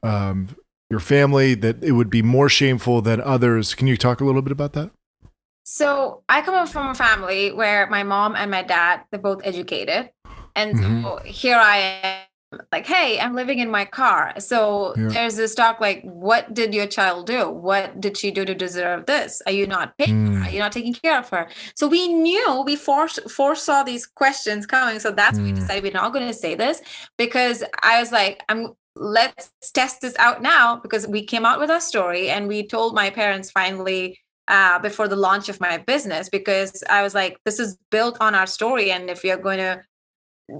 your family, that it would be more shameful than others? Can you talk a little bit about that? So I come from a family where my mom and my dad, they're both educated. And so here I am, like, hey, I'm living in my car. So there's this talk like, what did your child do? What did she do to deserve this? Are you not paying her? Are you not taking care of her? So we knew, we foresaw these questions coming. So that's why we decided we're not going to say this, because I was like, let's test this out now, because we came out with our story and we told my parents finally before the launch of my business, because I was like, this is built on our story. And if we are going to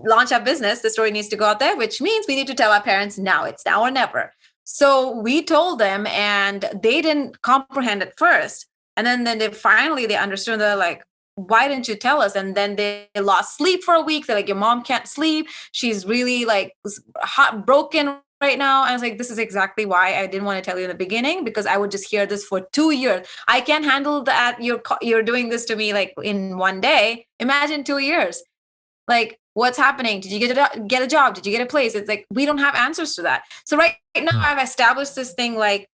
launch our business, the story needs to go out there, which means we need to tell our parents now. It's now or never. So we told them, and they didn't comprehend at first. And then they understood. They're like, why didn't you tell us? And then they lost sleep for a week. They're like, your mom can't sleep. She's really like broken right now. I was like, this is exactly why I didn't want to tell you in the beginning, because I would just hear this for 2 years. I can't handle that. You're doing this to me like in one day. Imagine 2 years. Like, what's happening? Did you get a job? Did you get a place? It's like, we don't have answers to that. So right now I've established this thing like,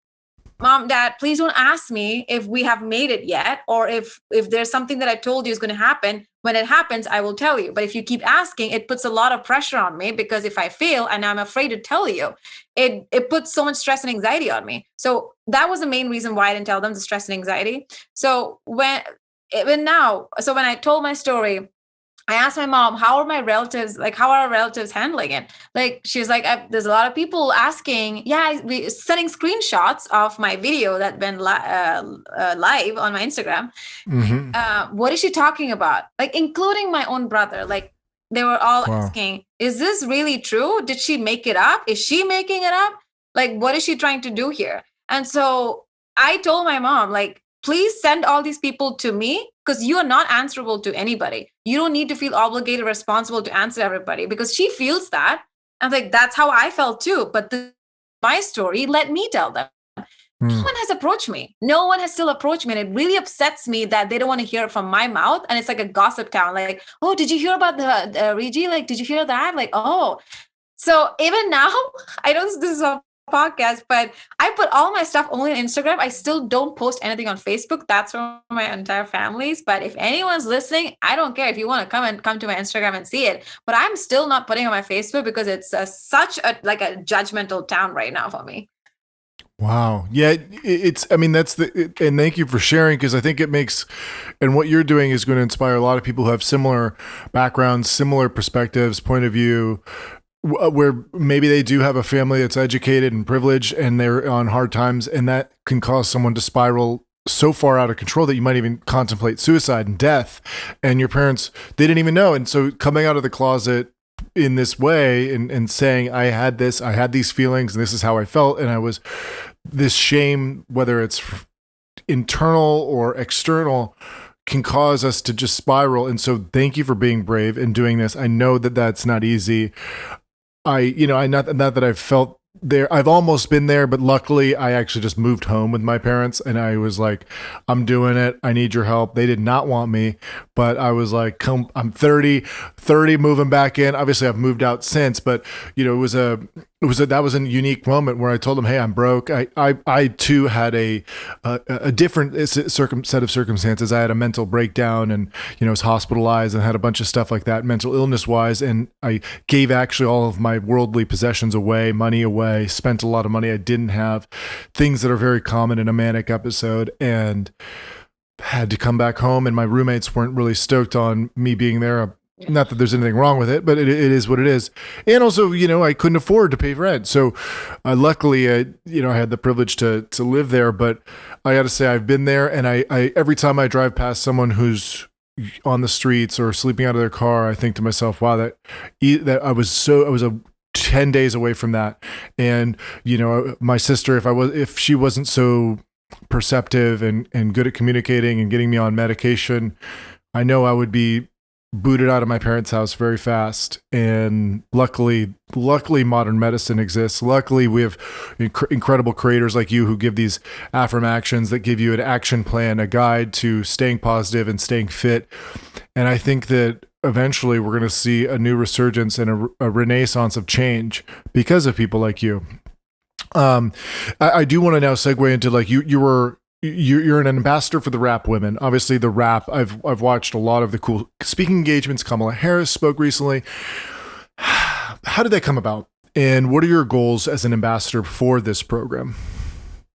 Mom, Dad, please don't ask me if we have made it yet, or if there's something that I told you is going to happen. When it happens, I will tell you. But if you keep asking, it puts a lot of pressure on me, because if I fail and I'm afraid to tell you, it puts so much stress and anxiety on me. So that was the main reason why I didn't tell them, the stress and anxiety. So when I told my story, I asked my mom, how are our relatives handling it? Like, she's like, there's a lot of people asking, sending screenshots of my video that went live on my Instagram. What is she talking about? Like, including my own brother. Like, they were all asking, is this really true? Did she make it up? Is she making it up? Like, what is she trying to do here? And so I told my mom, like, please send all these people to me, because you are not answerable to anybody. You don't need to feel obligated, responsible to answer everybody, because she feels that. I'm like, that's how I felt too. But my story, let me tell them. No one has approached me. No one has still approached me. And it really upsets me that they don't want to hear it from my mouth. And it's like a gossip town. Like, oh, did you hear about the Riji? Like, did you hear that? Like, oh. So even now, I don't, this is a podcast, but I put all my stuff only on Instagram. I still don't post anything on Facebook. That's for my entire families. But if anyone's listening, I don't care if you want to come to my Instagram and see it. But I'm still not putting on my Facebook, because it's such a judgmental town right now for me. Wow. Yeah, and thank you for sharing, because I think it makes, and what you're doing is going to inspire a lot of people who have similar backgrounds, similar perspectives, point of view, where maybe they do have a family that's educated and privileged and they're on hard times, and that can cause someone to spiral so far out of control that you might even contemplate suicide and death. And your parents, they didn't even know. And so coming out of the closet in this way and saying, I had these feelings and this is how I felt. And I was this shame, whether it's internal or external, can cause us to just spiral. And so thank you for being brave and doing this. I know that that's not easy. Not that I've felt there. I've almost been there, but luckily I actually just moved home with my parents, and I was like, I'm doing it. I need your help. They did not want me, but I was like, come, I'm 30 moving back in. Obviously I've moved out since, but that was a unique moment where I told them, hey, I'm broke. I too had a different set of circumstances. I had a mental breakdown and, was hospitalized and had a bunch of stuff like that, mental illness wise. And I gave actually all of my worldly possessions away, money away, spent a lot of money I didn't have, things that are very common in a manic episode, and had to come back home. And my roommates weren't really stoked on me being there. Not that there's anything wrong with it, but it is what it is. And also, I couldn't afford to pay rent. So luckily, I had the privilege to live there. But I got to say, I've been there. And I every time I drive past someone who's on the streets or sleeping out of their car, I think to myself, wow, that I was 10 days away from that. And, my sister, if she wasn't so perceptive and good at communicating and getting me on medication, I know I would be booted out of my parents' house very fast. And luckily modern medicine exists. Luckily we have incredible creators like you who give these affirmations that give you an action plan, a guide to staying positive and staying fit. And I think that eventually we're going to see a new resurgence and a renaissance of change because of people like you. I do want to now segue into like you're an ambassador for the rap women. Obviously the rap, I've watched a lot of the cool speaking engagements. Kamala Harris spoke recently. How did that come about? And what are your goals as an ambassador for this program?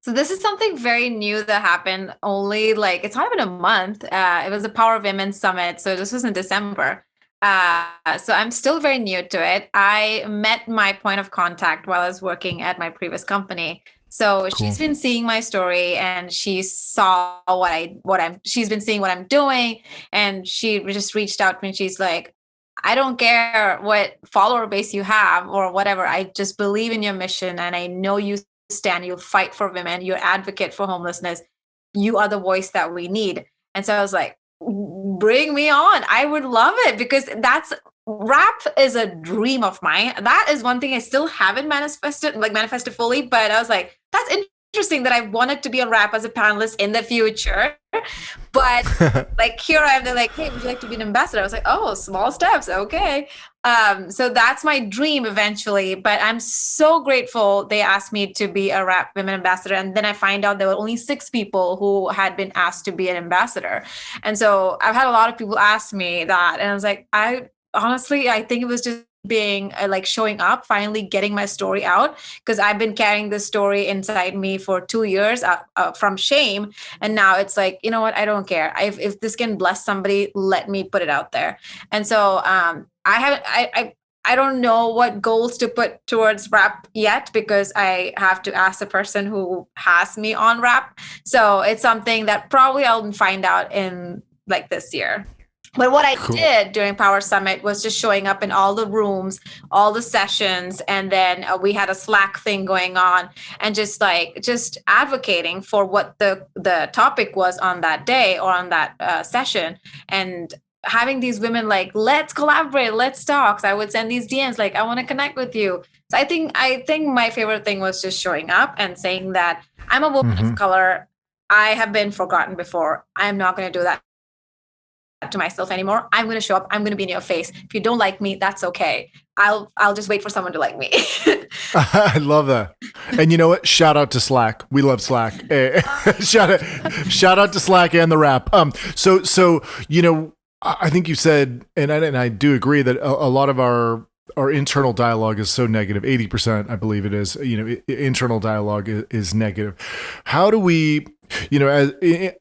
So this is something very new that happened only like, it's not even a month. It was the Power of Women Summit. So this was in December. So I'm still very new to it. I met my point of contact while I was working at my previous company. So Cool. she's been seeing my story and she saw she's been seeing what I'm doing. And she just reached out to me and she's like, I don't care what follower base you have or whatever. I just believe in your mission. And I know you fight for women, you're advocate for homelessness. You are the voice that we need. And so I was like, bring me on. I would love it because rap is a dream of mine. That is one thing I still haven't manifested fully, but I was like, that's interesting that I wanted to be on rap as a panelist in the future. But like here I am, they're like, hey, would you like to be an ambassador? I was like, oh, small steps. Okay. So that's my dream eventually, but I'm so grateful they asked me to be a rap women ambassador. And then I find out there were only 6 people who had been asked to be an ambassador. And so I've had a lot of people ask me that. And I was like, I think it was just being like showing up, finally getting my story out, because I've been carrying this story inside me for 2 years from shame. And now it's like, you know what? I don't care. If this can bless somebody, let me put it out there. And so I don't know what goals to put towards rap yet, because I have to ask the person who has me on rap. So it's something that probably I'll find out in like this year. But what I did during Power Summit was just showing up in all the rooms, all the sessions, and then we had a Slack thing going on, and just advocating for what the topic was on that day or on that session, and having these women like, let's collaborate, let's talk. So I would send these DMs like, I want to connect with you. So I think my favorite thing was just showing up and saying that I'm a woman of color. I have been forgotten before. I'm not going to do that to myself anymore. I'm going to show up. I'm going to be in your face. If you don't like me, that's okay. I'll just wait for someone to like me. I love that. And you know what? Shout out to Slack. We love Slack. Shout out to Slack and the rap. So you know, I think you said, and I do agree that a lot of our internal dialogue is so negative. 80%, I believe it is. You know, internal dialogue is negative. How do we? You know,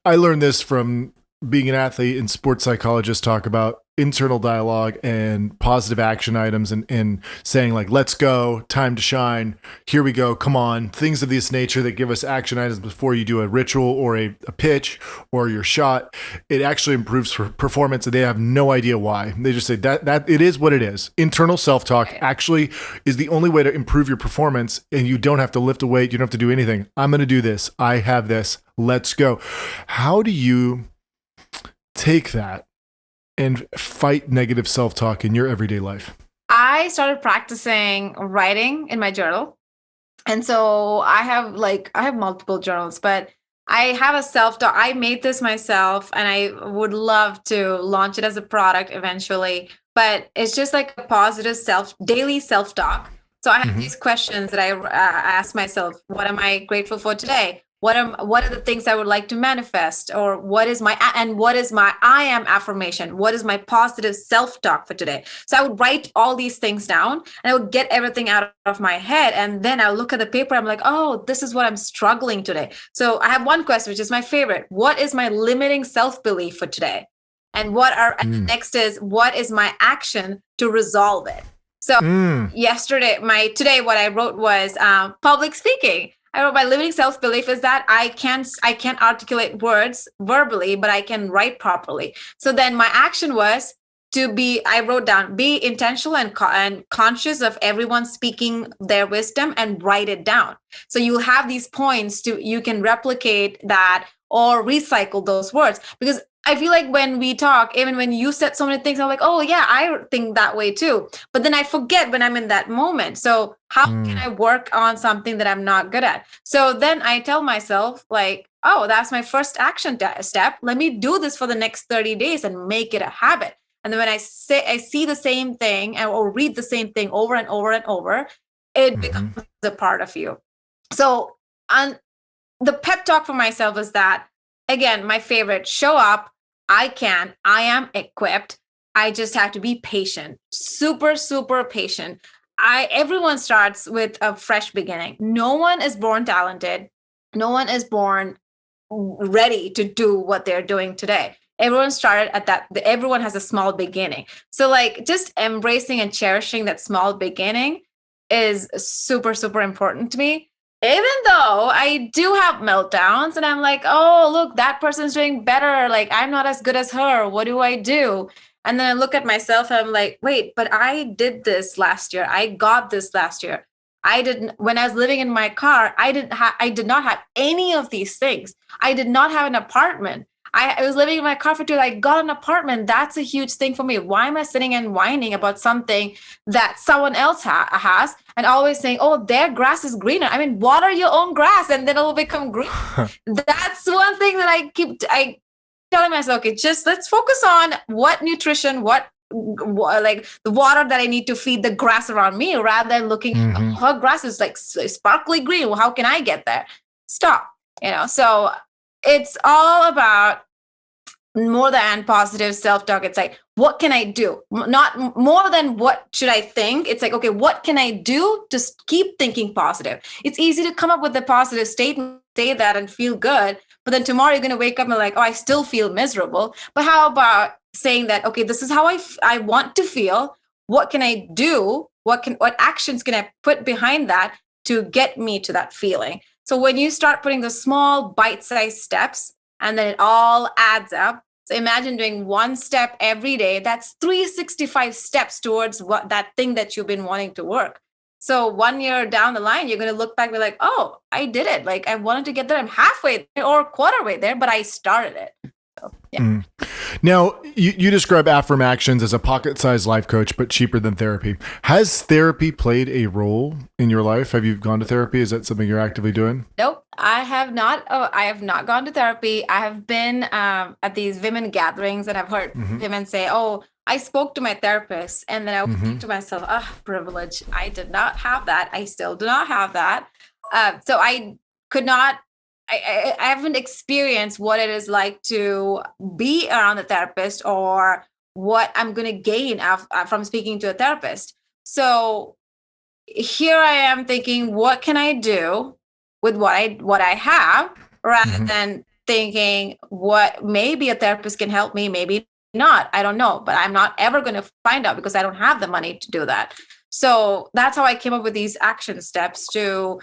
I learned this from being an athlete and sports psychologists talk about internal dialogue and positive action items and saying like, let's go, time to shine, here we go, come on, things of this nature that give us action items before you do a ritual or a pitch or your shot. It actually improves performance, and they have no idea why. They just say that it is what it is. Internal self-talk actually is the only way to improve your performance, and you don't have to lift a weight, you don't have to do anything. I'm going to do this. I have this. Let's go. How do you take that and fight negative self-talk in your everyday life? I started practicing writing in my journal. And so I have multiple journals, but I have a self-talk. I made this myself, and I would love to launch it as a product eventually, but it's just like a positive daily self-talk. So I have these questions that I ask myself. What am I grateful for today? What are the things I would like to manifest? Or what is my I am affirmation? What is my positive self-talk for today? So I would write all these things down, and I would get everything out of my head. And then I look at the paper. I'm like, oh, this is what I'm struggling today. So I have one question, which is my favorite. What is my limiting self-belief for today? And and next is, what is my action to resolve it? So today, what I wrote was public speaking. I wrote, my limiting self-belief is that I can't articulate words verbally, but I can write properly. So then my action was I wrote down, be intentional and conscious of everyone speaking their wisdom, and write it down. So you'll have these points you can replicate that or recycle those words. Because I feel like when we talk, even when you said so many things, I'm like, oh yeah, I think that way too. But then I forget when I'm in that moment. So how can I work on something that I'm not good at? So then I tell myself like, oh, that's my first action step. Let me do this for the next 30 days and make it a habit. And then when I see the same thing or read the same thing over and over and over, it becomes a part of you. So the pep talk for myself is that, again, my favorite, show up. I am equipped. I just have to be patient, super, super patient. Everyone starts with a fresh beginning. No one is born talented. No one is born ready to do what they're doing today. Everyone started at that. Everyone has a small beginning. So like just embracing and cherishing that small beginning is super, super important to me. Even though I do have meltdowns and I'm like, oh, look, that person's doing better. Like, I'm not as good as her. What do I do? And then I look at myself and I'm like, wait, but I did this last year. I got this last year. When I was living in my car, I did not have any of these things. I did not have an apartment. I was living in my car for 2 years. I got an apartment. That's a huge thing for me. Why am I sitting and whining about something that someone else has and always saying, oh, their grass is greener? I mean, water your own grass and then it'll become green. That's one thing that I telling myself, okay, just let's focus on what nutrition, like the water that I need to feed the grass around me, rather than looking, oh, her grass is like sparkly green. Well, how can I get there? Stop. So it's all about more than positive self-talk. It's like, what can I do? Not more than what should I think. It's like, okay, what can I do to keep thinking positive? It's easy to come up with a positive statement, say that and feel good. But then tomorrow you're going to wake up and like, oh, I still feel miserable. But how about saying that, okay, this is how I want to feel. What can I do? What actions can I put behind that to get me to that feeling? So when you start putting the small bite-sized steps and then it all adds up. So imagine doing one step every day. That's 365 steps towards that thing that you've been wanting to work. So 1 year down the line, you're going to look back and be like, oh, I did it. Like I wanted to get there. I'm halfway there or quarter way there, but I started it. So, yeah. Now, you describe Affirmations as a pocket-sized life coach, but cheaper than therapy. Has therapy played a role in your life? Have you gone to therapy? Is that something you're actively doing? Nope, I have not. Oh, I have not gone to therapy. I have been at these women gatherings and I've heard women say, oh, I spoke to my therapist. And then I would think to myself, privilege. I did not have that. I still do not have that. So I could not. I haven't experienced what it is like to be around a therapist or what I'm going to gain from speaking to a therapist. So here I am thinking, what can I do with what I have, rather than thinking what maybe a therapist can help me, maybe not. I don't know, but I'm not ever going to find out because I don't have the money to do that. So that's how I came up with these action steps to.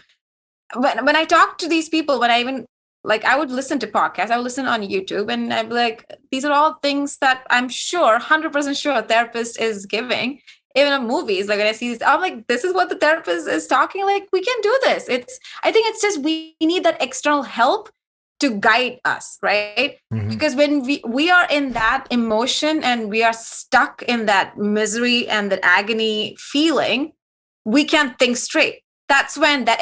When I talk to these people, when I even I would listen to podcasts, I would listen on YouTube, and I'd be like, these are all things that I'm sure, 100% sure a therapist is giving. Even in movies, like when I see this, I'm like, this is what the therapist is talking. Like, we can do this. I think it's just we need that external help to guide us, right? Because when we are in that emotion and we are stuck in that misery and that agony feeling, we can't think straight. That's when that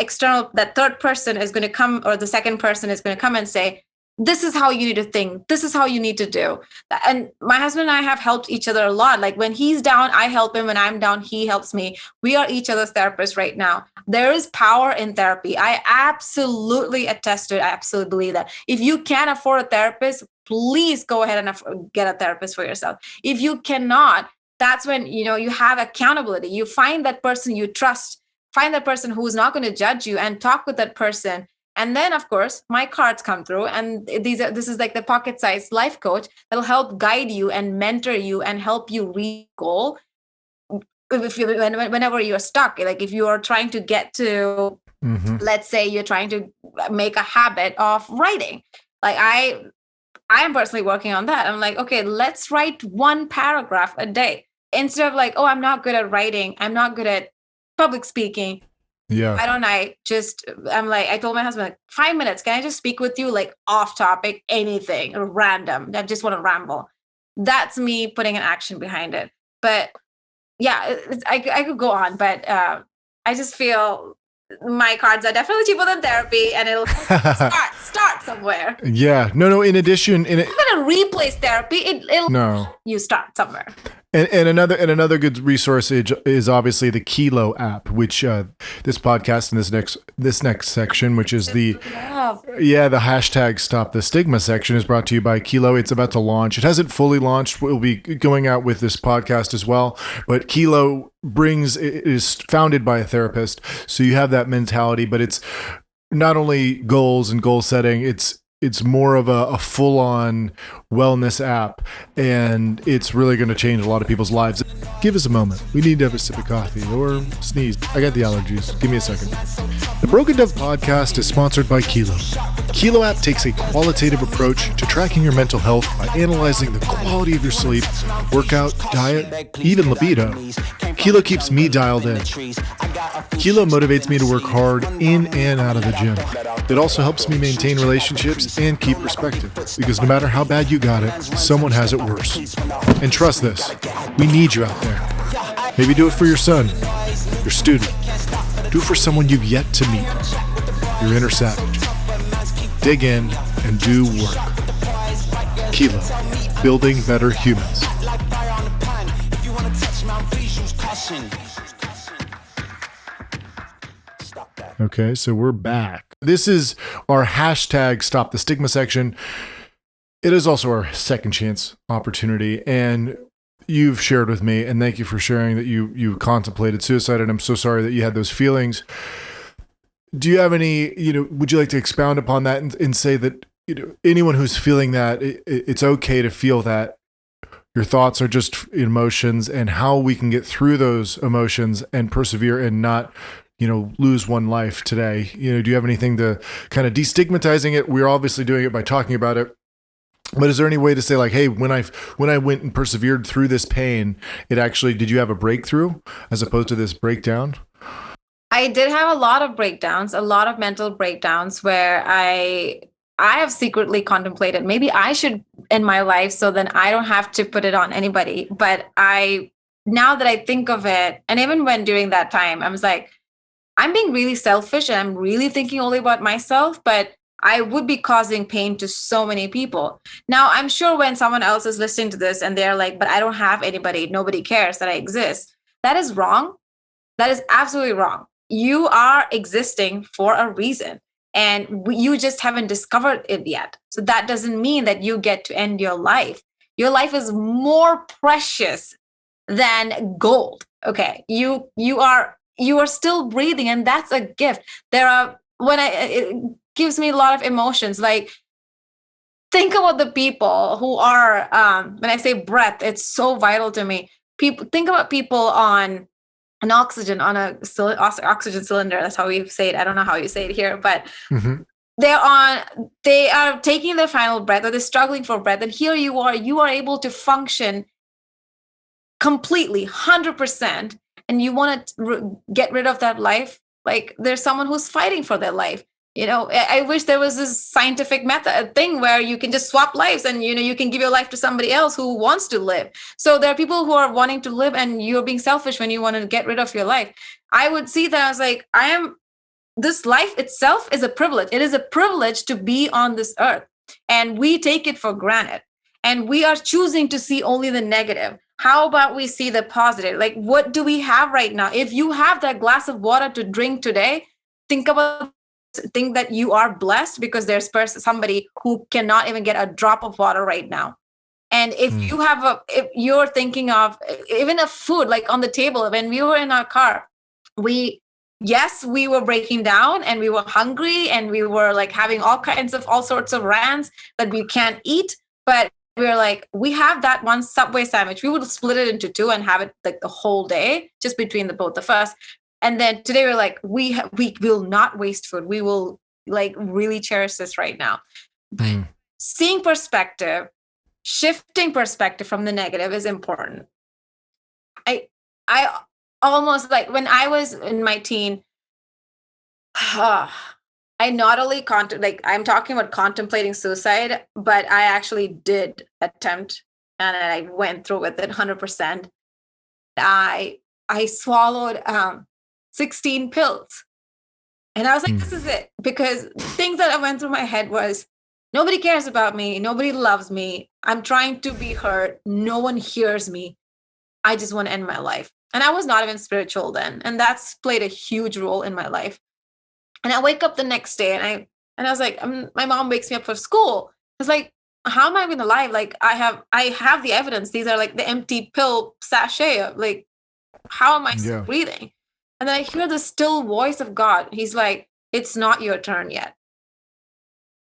third person is going to come, or the second person is going to come and say, this is how you need to think. This is how you need to do. And my husband and I have helped each other a lot. Like when he's down, I help him. When I'm down, he helps me. We are each other's therapists right now. There is power in therapy. I absolutely attest to it. I absolutely believe that. If you can't afford a therapist, please go ahead and get a therapist for yourself. If you cannot, that's when, you have accountability. You find that person you trust. Find that person who's not going to judge you and talk with that person. And then, of course, my cards come through. And this is like the pocket-sized life coach that'll help guide you and mentor you and help you reach goal. Whenever you're stuck, like if you are trying to get to, let's say you're trying to make a habit of writing. Like I am personally working on that. I'm like, okay, let's write one paragraph a day instead of like, oh, I'm not good at writing. I'm not good at public speaking. Yeah. Why don't I'm like, I told my husband, like, 5 minutes, can I just speak with you, like off topic, anything random? I just want to ramble. That's me putting an action behind it. But yeah, I could go on, but I just feel my cards are definitely cheaper than therapy, and it'll start somewhere. Yeah. No. In addition, I'm gonna replace therapy. It'll no. You start somewhere. And another good resource is obviously the Kilo app, which this podcast and this next section, which is the hashtag Stop the Stigma section, is brought to you by Kilo. It's about to launch. It hasn't fully launched. We'll be going out with this podcast as well. But Kilo is founded by a therapist, so you have that mentality. But it's not only goals and goal setting. It's more of a full-on wellness app, and it's really going to change a lot of people's lives. Give us a moment. We need to have a sip of coffee or sneeze. I got the allergies. Give me a second. The Broken Dove podcast is sponsored by Kilo. Kilo app takes a qualitative approach to tracking your mental health by analyzing the quality of your sleep, workout, diet, even libido. Kilo keeps me dialed in. Kilo motivates me to work hard in and out of the gym. It also helps me maintain relationships and keep perspective, because no matter how bad you got it, someone has it worse. And trust this, we need you out there. Maybe do it for your son, your student. Do it for someone you've yet to meet, your inner savage. Dig in and do work. Kilo, building better humans. Okay, so we're back. This is our hashtag Stop the Stigma section. It is also our second chance opportunity, and you've shared with me, and thank you for sharing that you contemplated suicide, and I'm so sorry that you had those feelings. Do you have any, would you like to expound upon that and say that, anyone who's feeling that, it's okay to feel that your thoughts are just emotions, and how we can get through those emotions and persevere and not lose one life today? Do you have anything to kind of destigmatizing it? We're obviously doing it by talking about it, but is there any way to say, like, hey, when I went and persevered through this pain, did you have a breakthrough as opposed to this breakdown? I did have a lot of breakdowns, a lot of mental breakdowns where I have secretly contemplated maybe I should end my life so then I don't have to put it on anybody. But now that I think of it, and even when during that time, I was like, I'm being really selfish and I'm really thinking only about myself, but I would be causing pain to so many people. Now, I'm sure when someone else is listening to this and they're like, but I don't have anybody, nobody cares that I exist. That is wrong. That is absolutely wrong. You are existing for a reason, and you just haven't discovered it yet. So that doesn't mean that you get to end your life. Your life is more precious than gold. Okay. You are still breathing, and that's a gift. It gives me a lot of emotions. Like, think about the people who are, when I say breath, it's so vital to me. Think about people on an oxygen, on a oxygen cylinder. That's how we say it. I don't know how you say it here, but they are taking their final breath, or they're struggling for breath. And here you are able to function completely, 100%. And you want to get rid of that life. Like, there's someone who's fighting for their life. I wish there was this scientific thing where you can just swap lives, and you can give your life to somebody else who wants to live. So there are people who are wanting to live, and you're being selfish when you want to get rid of your life. I would see that as like, this life itself is a privilege. It is a privilege to be on this earth, and we take it for granted, and we are choosing to see only the negative. How about we see the positive? Like, what do we have right now? If you have that glass of water to drink today, think that you are blessed, because there's somebody who cannot even get a drop of water right now. And if you're thinking of even a food like on the table, when we were in our car, we were breaking down and we were hungry and we were like having all sorts of rants that we can't eat, but we were like, we have that one Subway sandwich. We would split it into two and have it like the whole day, just between the both of us. And then today we're like, we will not waste food. We will like really cherish this right now. seeing perspective, shifting perspective from the negative is important. I almost like when I was in my teen, I not only I'm talking about contemplating suicide, but I actually did attempt and I went through with it 100%. I swallowed 16 pills. And I was like, this is it. Because things that I went through my head was, nobody cares about me. Nobody loves me. I'm trying to be heard. No one hears me. I just want to end my life. And I was not even spiritual then. And that's played a huge role in my life. And I wake up the next day and I was like, my mom wakes me up for school. I was like, how am I even alive? Like I have the evidence. These are like the empty pill sachet. Like, how am I still breathing? And then I hear the still voice of God. He's like, it's not your turn yet.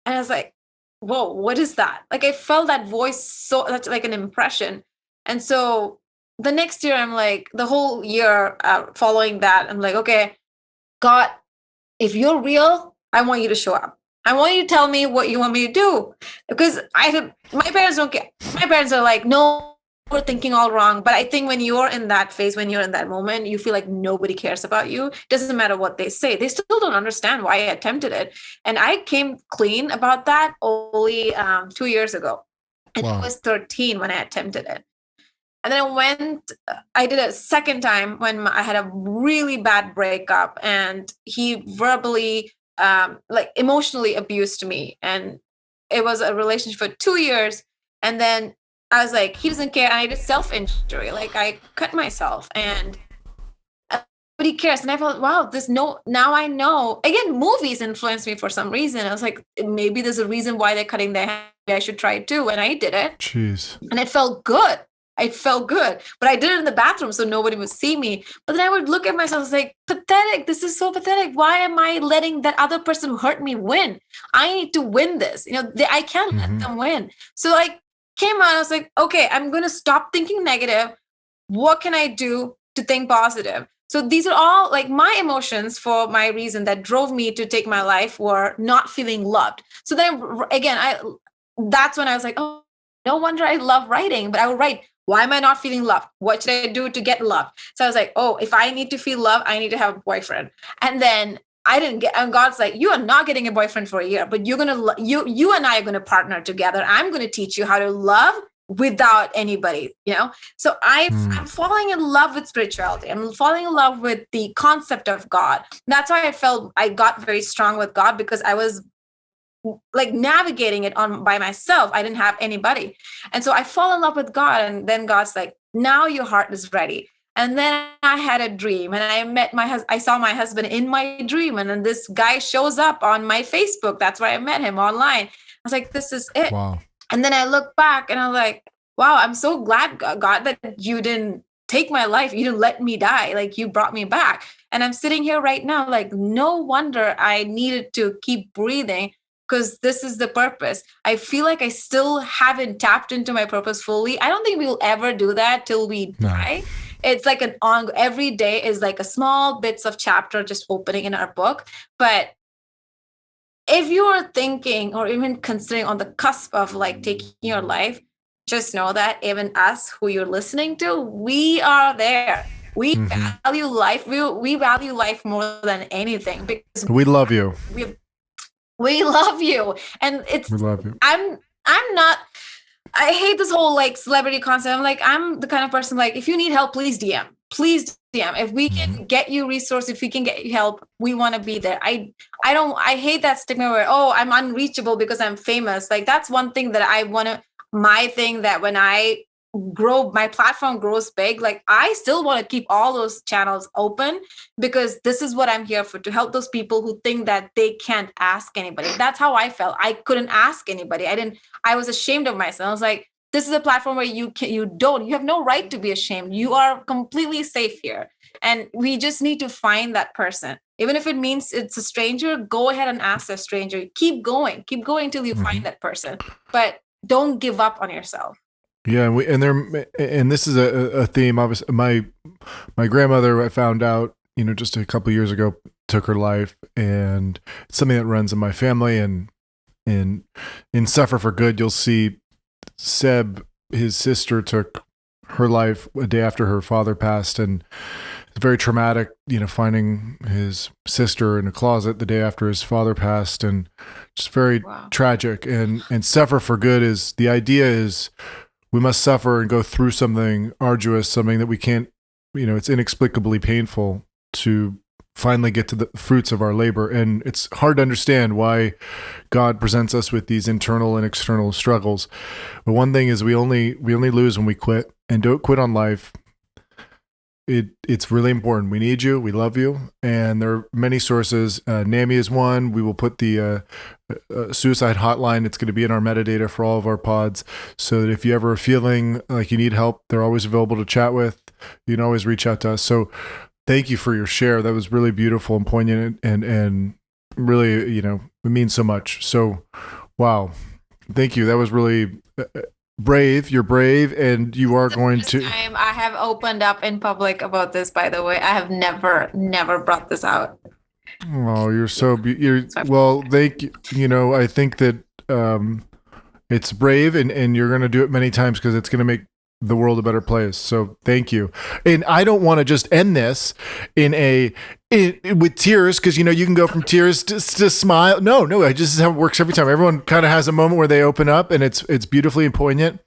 And I was like, whoa, what is that? Like I felt that voice that's like an impression. And so the next year, I'm like, the whole year following that, I'm like, okay, God, if you're real, I want you to show up. I want you to tell me what you want me to do. Because my parents don't care. My parents are like, no, we're thinking all wrong. But I think when you're in that phase, when you're in that moment, you feel like nobody cares about you. It doesn't matter what they say. They still don't understand why I attempted it. And I came clean about that only 2 years ago. And I was 13 when I attempted it. And then I did a second time when I had a really bad breakup and he verbally, emotionally abused me. And it was a relationship for 2 years. And then I was like, he doesn't care. And I did self-injury. Like I cut myself and nobody cares. And I felt, wow, now I know. Again, movies influenced me for some reason. I was like, maybe there's a reason why they're cutting their hair. I should try it too. And I did it. Jeez. And it felt good. It felt good, but I did it in the bathroom so nobody would see me. But then I would look at myself and say, pathetic. This is so pathetic. Why am I letting that other person who hurt me win? I need to win this. I can't let them win. So I came out, I was like, okay, I'm going to stop thinking negative. What can I do to think positive? So these are all like my emotions for my reason that drove me to take my life were not feeling loved. So then again, that's when I was like, oh, no wonder I love writing, but I would write, why am I not feeling loved? What should I do to get loved? So I was like, oh, if I need to feel love, I need to have a boyfriend. And then and God's like, you are not getting a boyfriend for a year, but you and I are going to partner together. I'm going to teach you how to love without anybody, So I'm falling in love with spirituality. I'm falling in love with the concept of God. That's why I felt I got very strong with God because I was like navigating it by myself. I didn't have anybody. And so I fall in love with God. And then God's like, now your heart is ready. And then I had a dream and I met I saw my husband in my dream. And then this guy shows up on my Facebook. That's where I met him online. I was like, this is it. Wow. And then I look back and I'm like, wow, I'm so glad, God, that you didn't take my life. You didn't let me die. Like you brought me back. And I'm sitting here right now, like, no wonder I needed to keep breathing. Because this is the purpose. I feel like I still haven't tapped into my purpose fully. I don't think we'll ever do that till we die. It's like every day is like a small bits of chapter just opening in our book. But if you are thinking or even considering on the cusp of like taking your life, just know that even us who you're listening to, we are there. We value life. We value life more than anything because we love you. We love you. And we love you. I hate this whole like celebrity concept. I'm the kind of person like, if you need help, please DM. If we can get you resources, if we can get you help, we want to be there. I hate that stigma where, oh, I'm unreachable because I'm famous. Like that's one thing that my thing that when I grow, my platform grows big, like I still want to keep all those channels open because this is what I'm here for, to help those people who think that they can't ask anybody. That's how I felt. I couldn't ask anybody. I was ashamed of myself. I was like, this is a platform where you have no right to be ashamed. You are completely safe here. And we just need to find that person. Even if it means it's a stranger, go ahead and ask a stranger. Keep going till you find that person, but don't give up on yourself. Yeah, and this is a theme. Obviously, my grandmother, I found out, just a couple of years ago, took her life, and it's something that runs in my family. And in Suffer for Good, you'll see Seb, his sister, took her life a day after her father passed, and it's very traumatic, finding his sister in a closet the day after his father passed, and just very tragic. And Suffer for Good is, the idea is we must suffer and go through something arduous, something that we can't, it's inexplicably painful to finally get to the fruits of our labor. And it's hard to understand why God presents us with these internal and external struggles. But one thing is we only lose when we quit, and don't quit on life. It's really important. We need you. We love you. And there are many sources. NAMI is one. We will put the suicide hotline. It's going to be in our metadata for all of our pods, so that if you ever are feeling like you need help, they're always available to chat with. You can always reach out to us. So thank you for your share. That was really beautiful and poignant, and really, it means so much. So, wow. Thank you. That was really brave. You're brave, and you are going to. Time I have opened up in public about this, by the way. I have never brought this out. Oh, you're so well, thank you. I think that it's brave, and you're going to do it many times, because it's going to make the world a better place. So thank you. And I don't want to just end this with tears, because you can go from tears to smile. No, I just how it works every time. Everyone kind of has a moment where they open up, and it's beautifully poignant.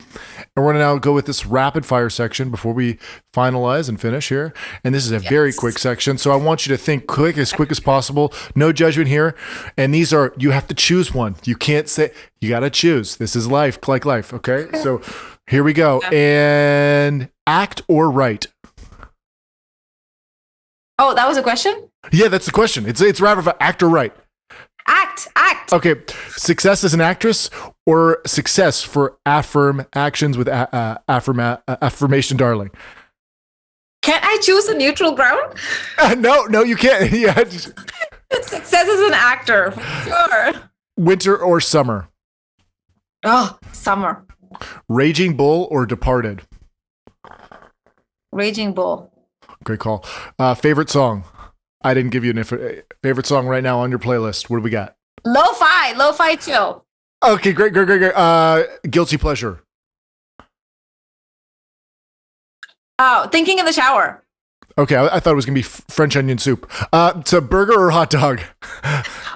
And we're going to now go with this rapid fire section before we finalize and finish here. And this is a very quick section, so I want you to think as quick as possible. No judgment here. And these are, you have to choose one. You can't say, you got to choose. This is life, like life. Okay. So here we go. And act or write. Oh, that was a question? Yeah, that's the question. It's rapid fire. Act or write. Act. Okay. Success as an actress, or success for Affirm actions with Affirmation Darling? Can't I choose a neutral ground? No, you can't. Yeah. Success as an actor. Sure. Winter or summer? Oh, summer. Raging Bull or Departed? Raging Bull. Great call. Favorite song? I didn't give you an favorite song right now on your playlist. What do we got? Lo-fi chill. Okay, great. Guilty pleasure? Oh, thinking in the shower. Okay, I thought it was going to be French onion soup. So burger or hot dog?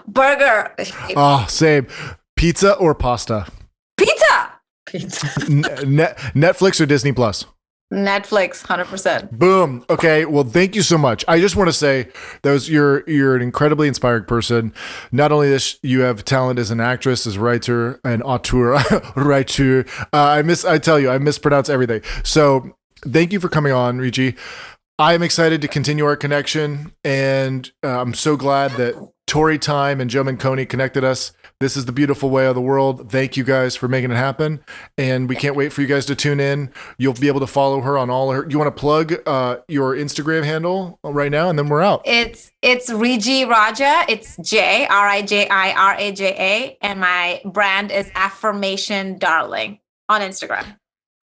Burger. Oh, same. Pizza or pasta? Pizza. Netflix or Disney Plus? Netflix, 100%. Boom. Okay. Well, thank you so much. I just want to say you're an incredibly inspiring person. Not only this, you have talent as an actress, as writer, and auteur. I tell you, I mispronounce everything. So thank you for coming on, Riji. I'm excited to continue our connection, and I'm so glad that Tori Time and Joe Manconi connected us. This is the beautiful way of the world. Thank you guys for making it happen, and we can't wait for you guys to tune in. You'll be able to follow her on all her. You want to plug your Instagram handle right now, and then we're out. It's Riji Raja. It's JRIJIRAJA, and my brand is Affirmation Darling on Instagram.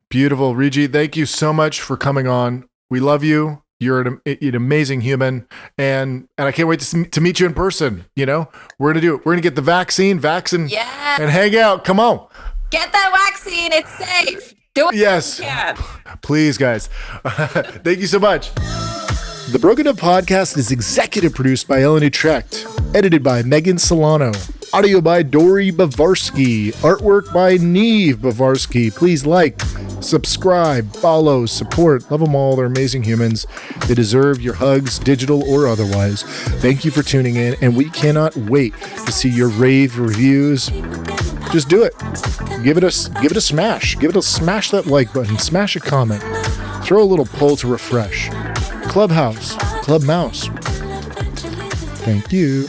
Beautiful, Riji. Thank you so much for coming on. We love you. You're an amazing human, and I can't wait to meet you in person. We're gonna do it. We're gonna get the vaccine, and hang out. Come on, get that vaccine. It's safe. Do it. Yes, please, guys. Thank you so much. The Broken Up Podcast is executive produced by Ellen Utrecht, edited by Megan Solano, audio by Dory Bavarsky, artwork by Neve Bavarsky. Please like, subscribe, follow, support. Love them all. They're amazing humans. They deserve your hugs, digital or otherwise. Thank you for tuning in, and we cannot wait to see your rave reviews. Just do it. Give it a smash. Smash that like button. Smash a comment. Throw a little poll to refresh. Clubhouse, Club Mouse. Thank you.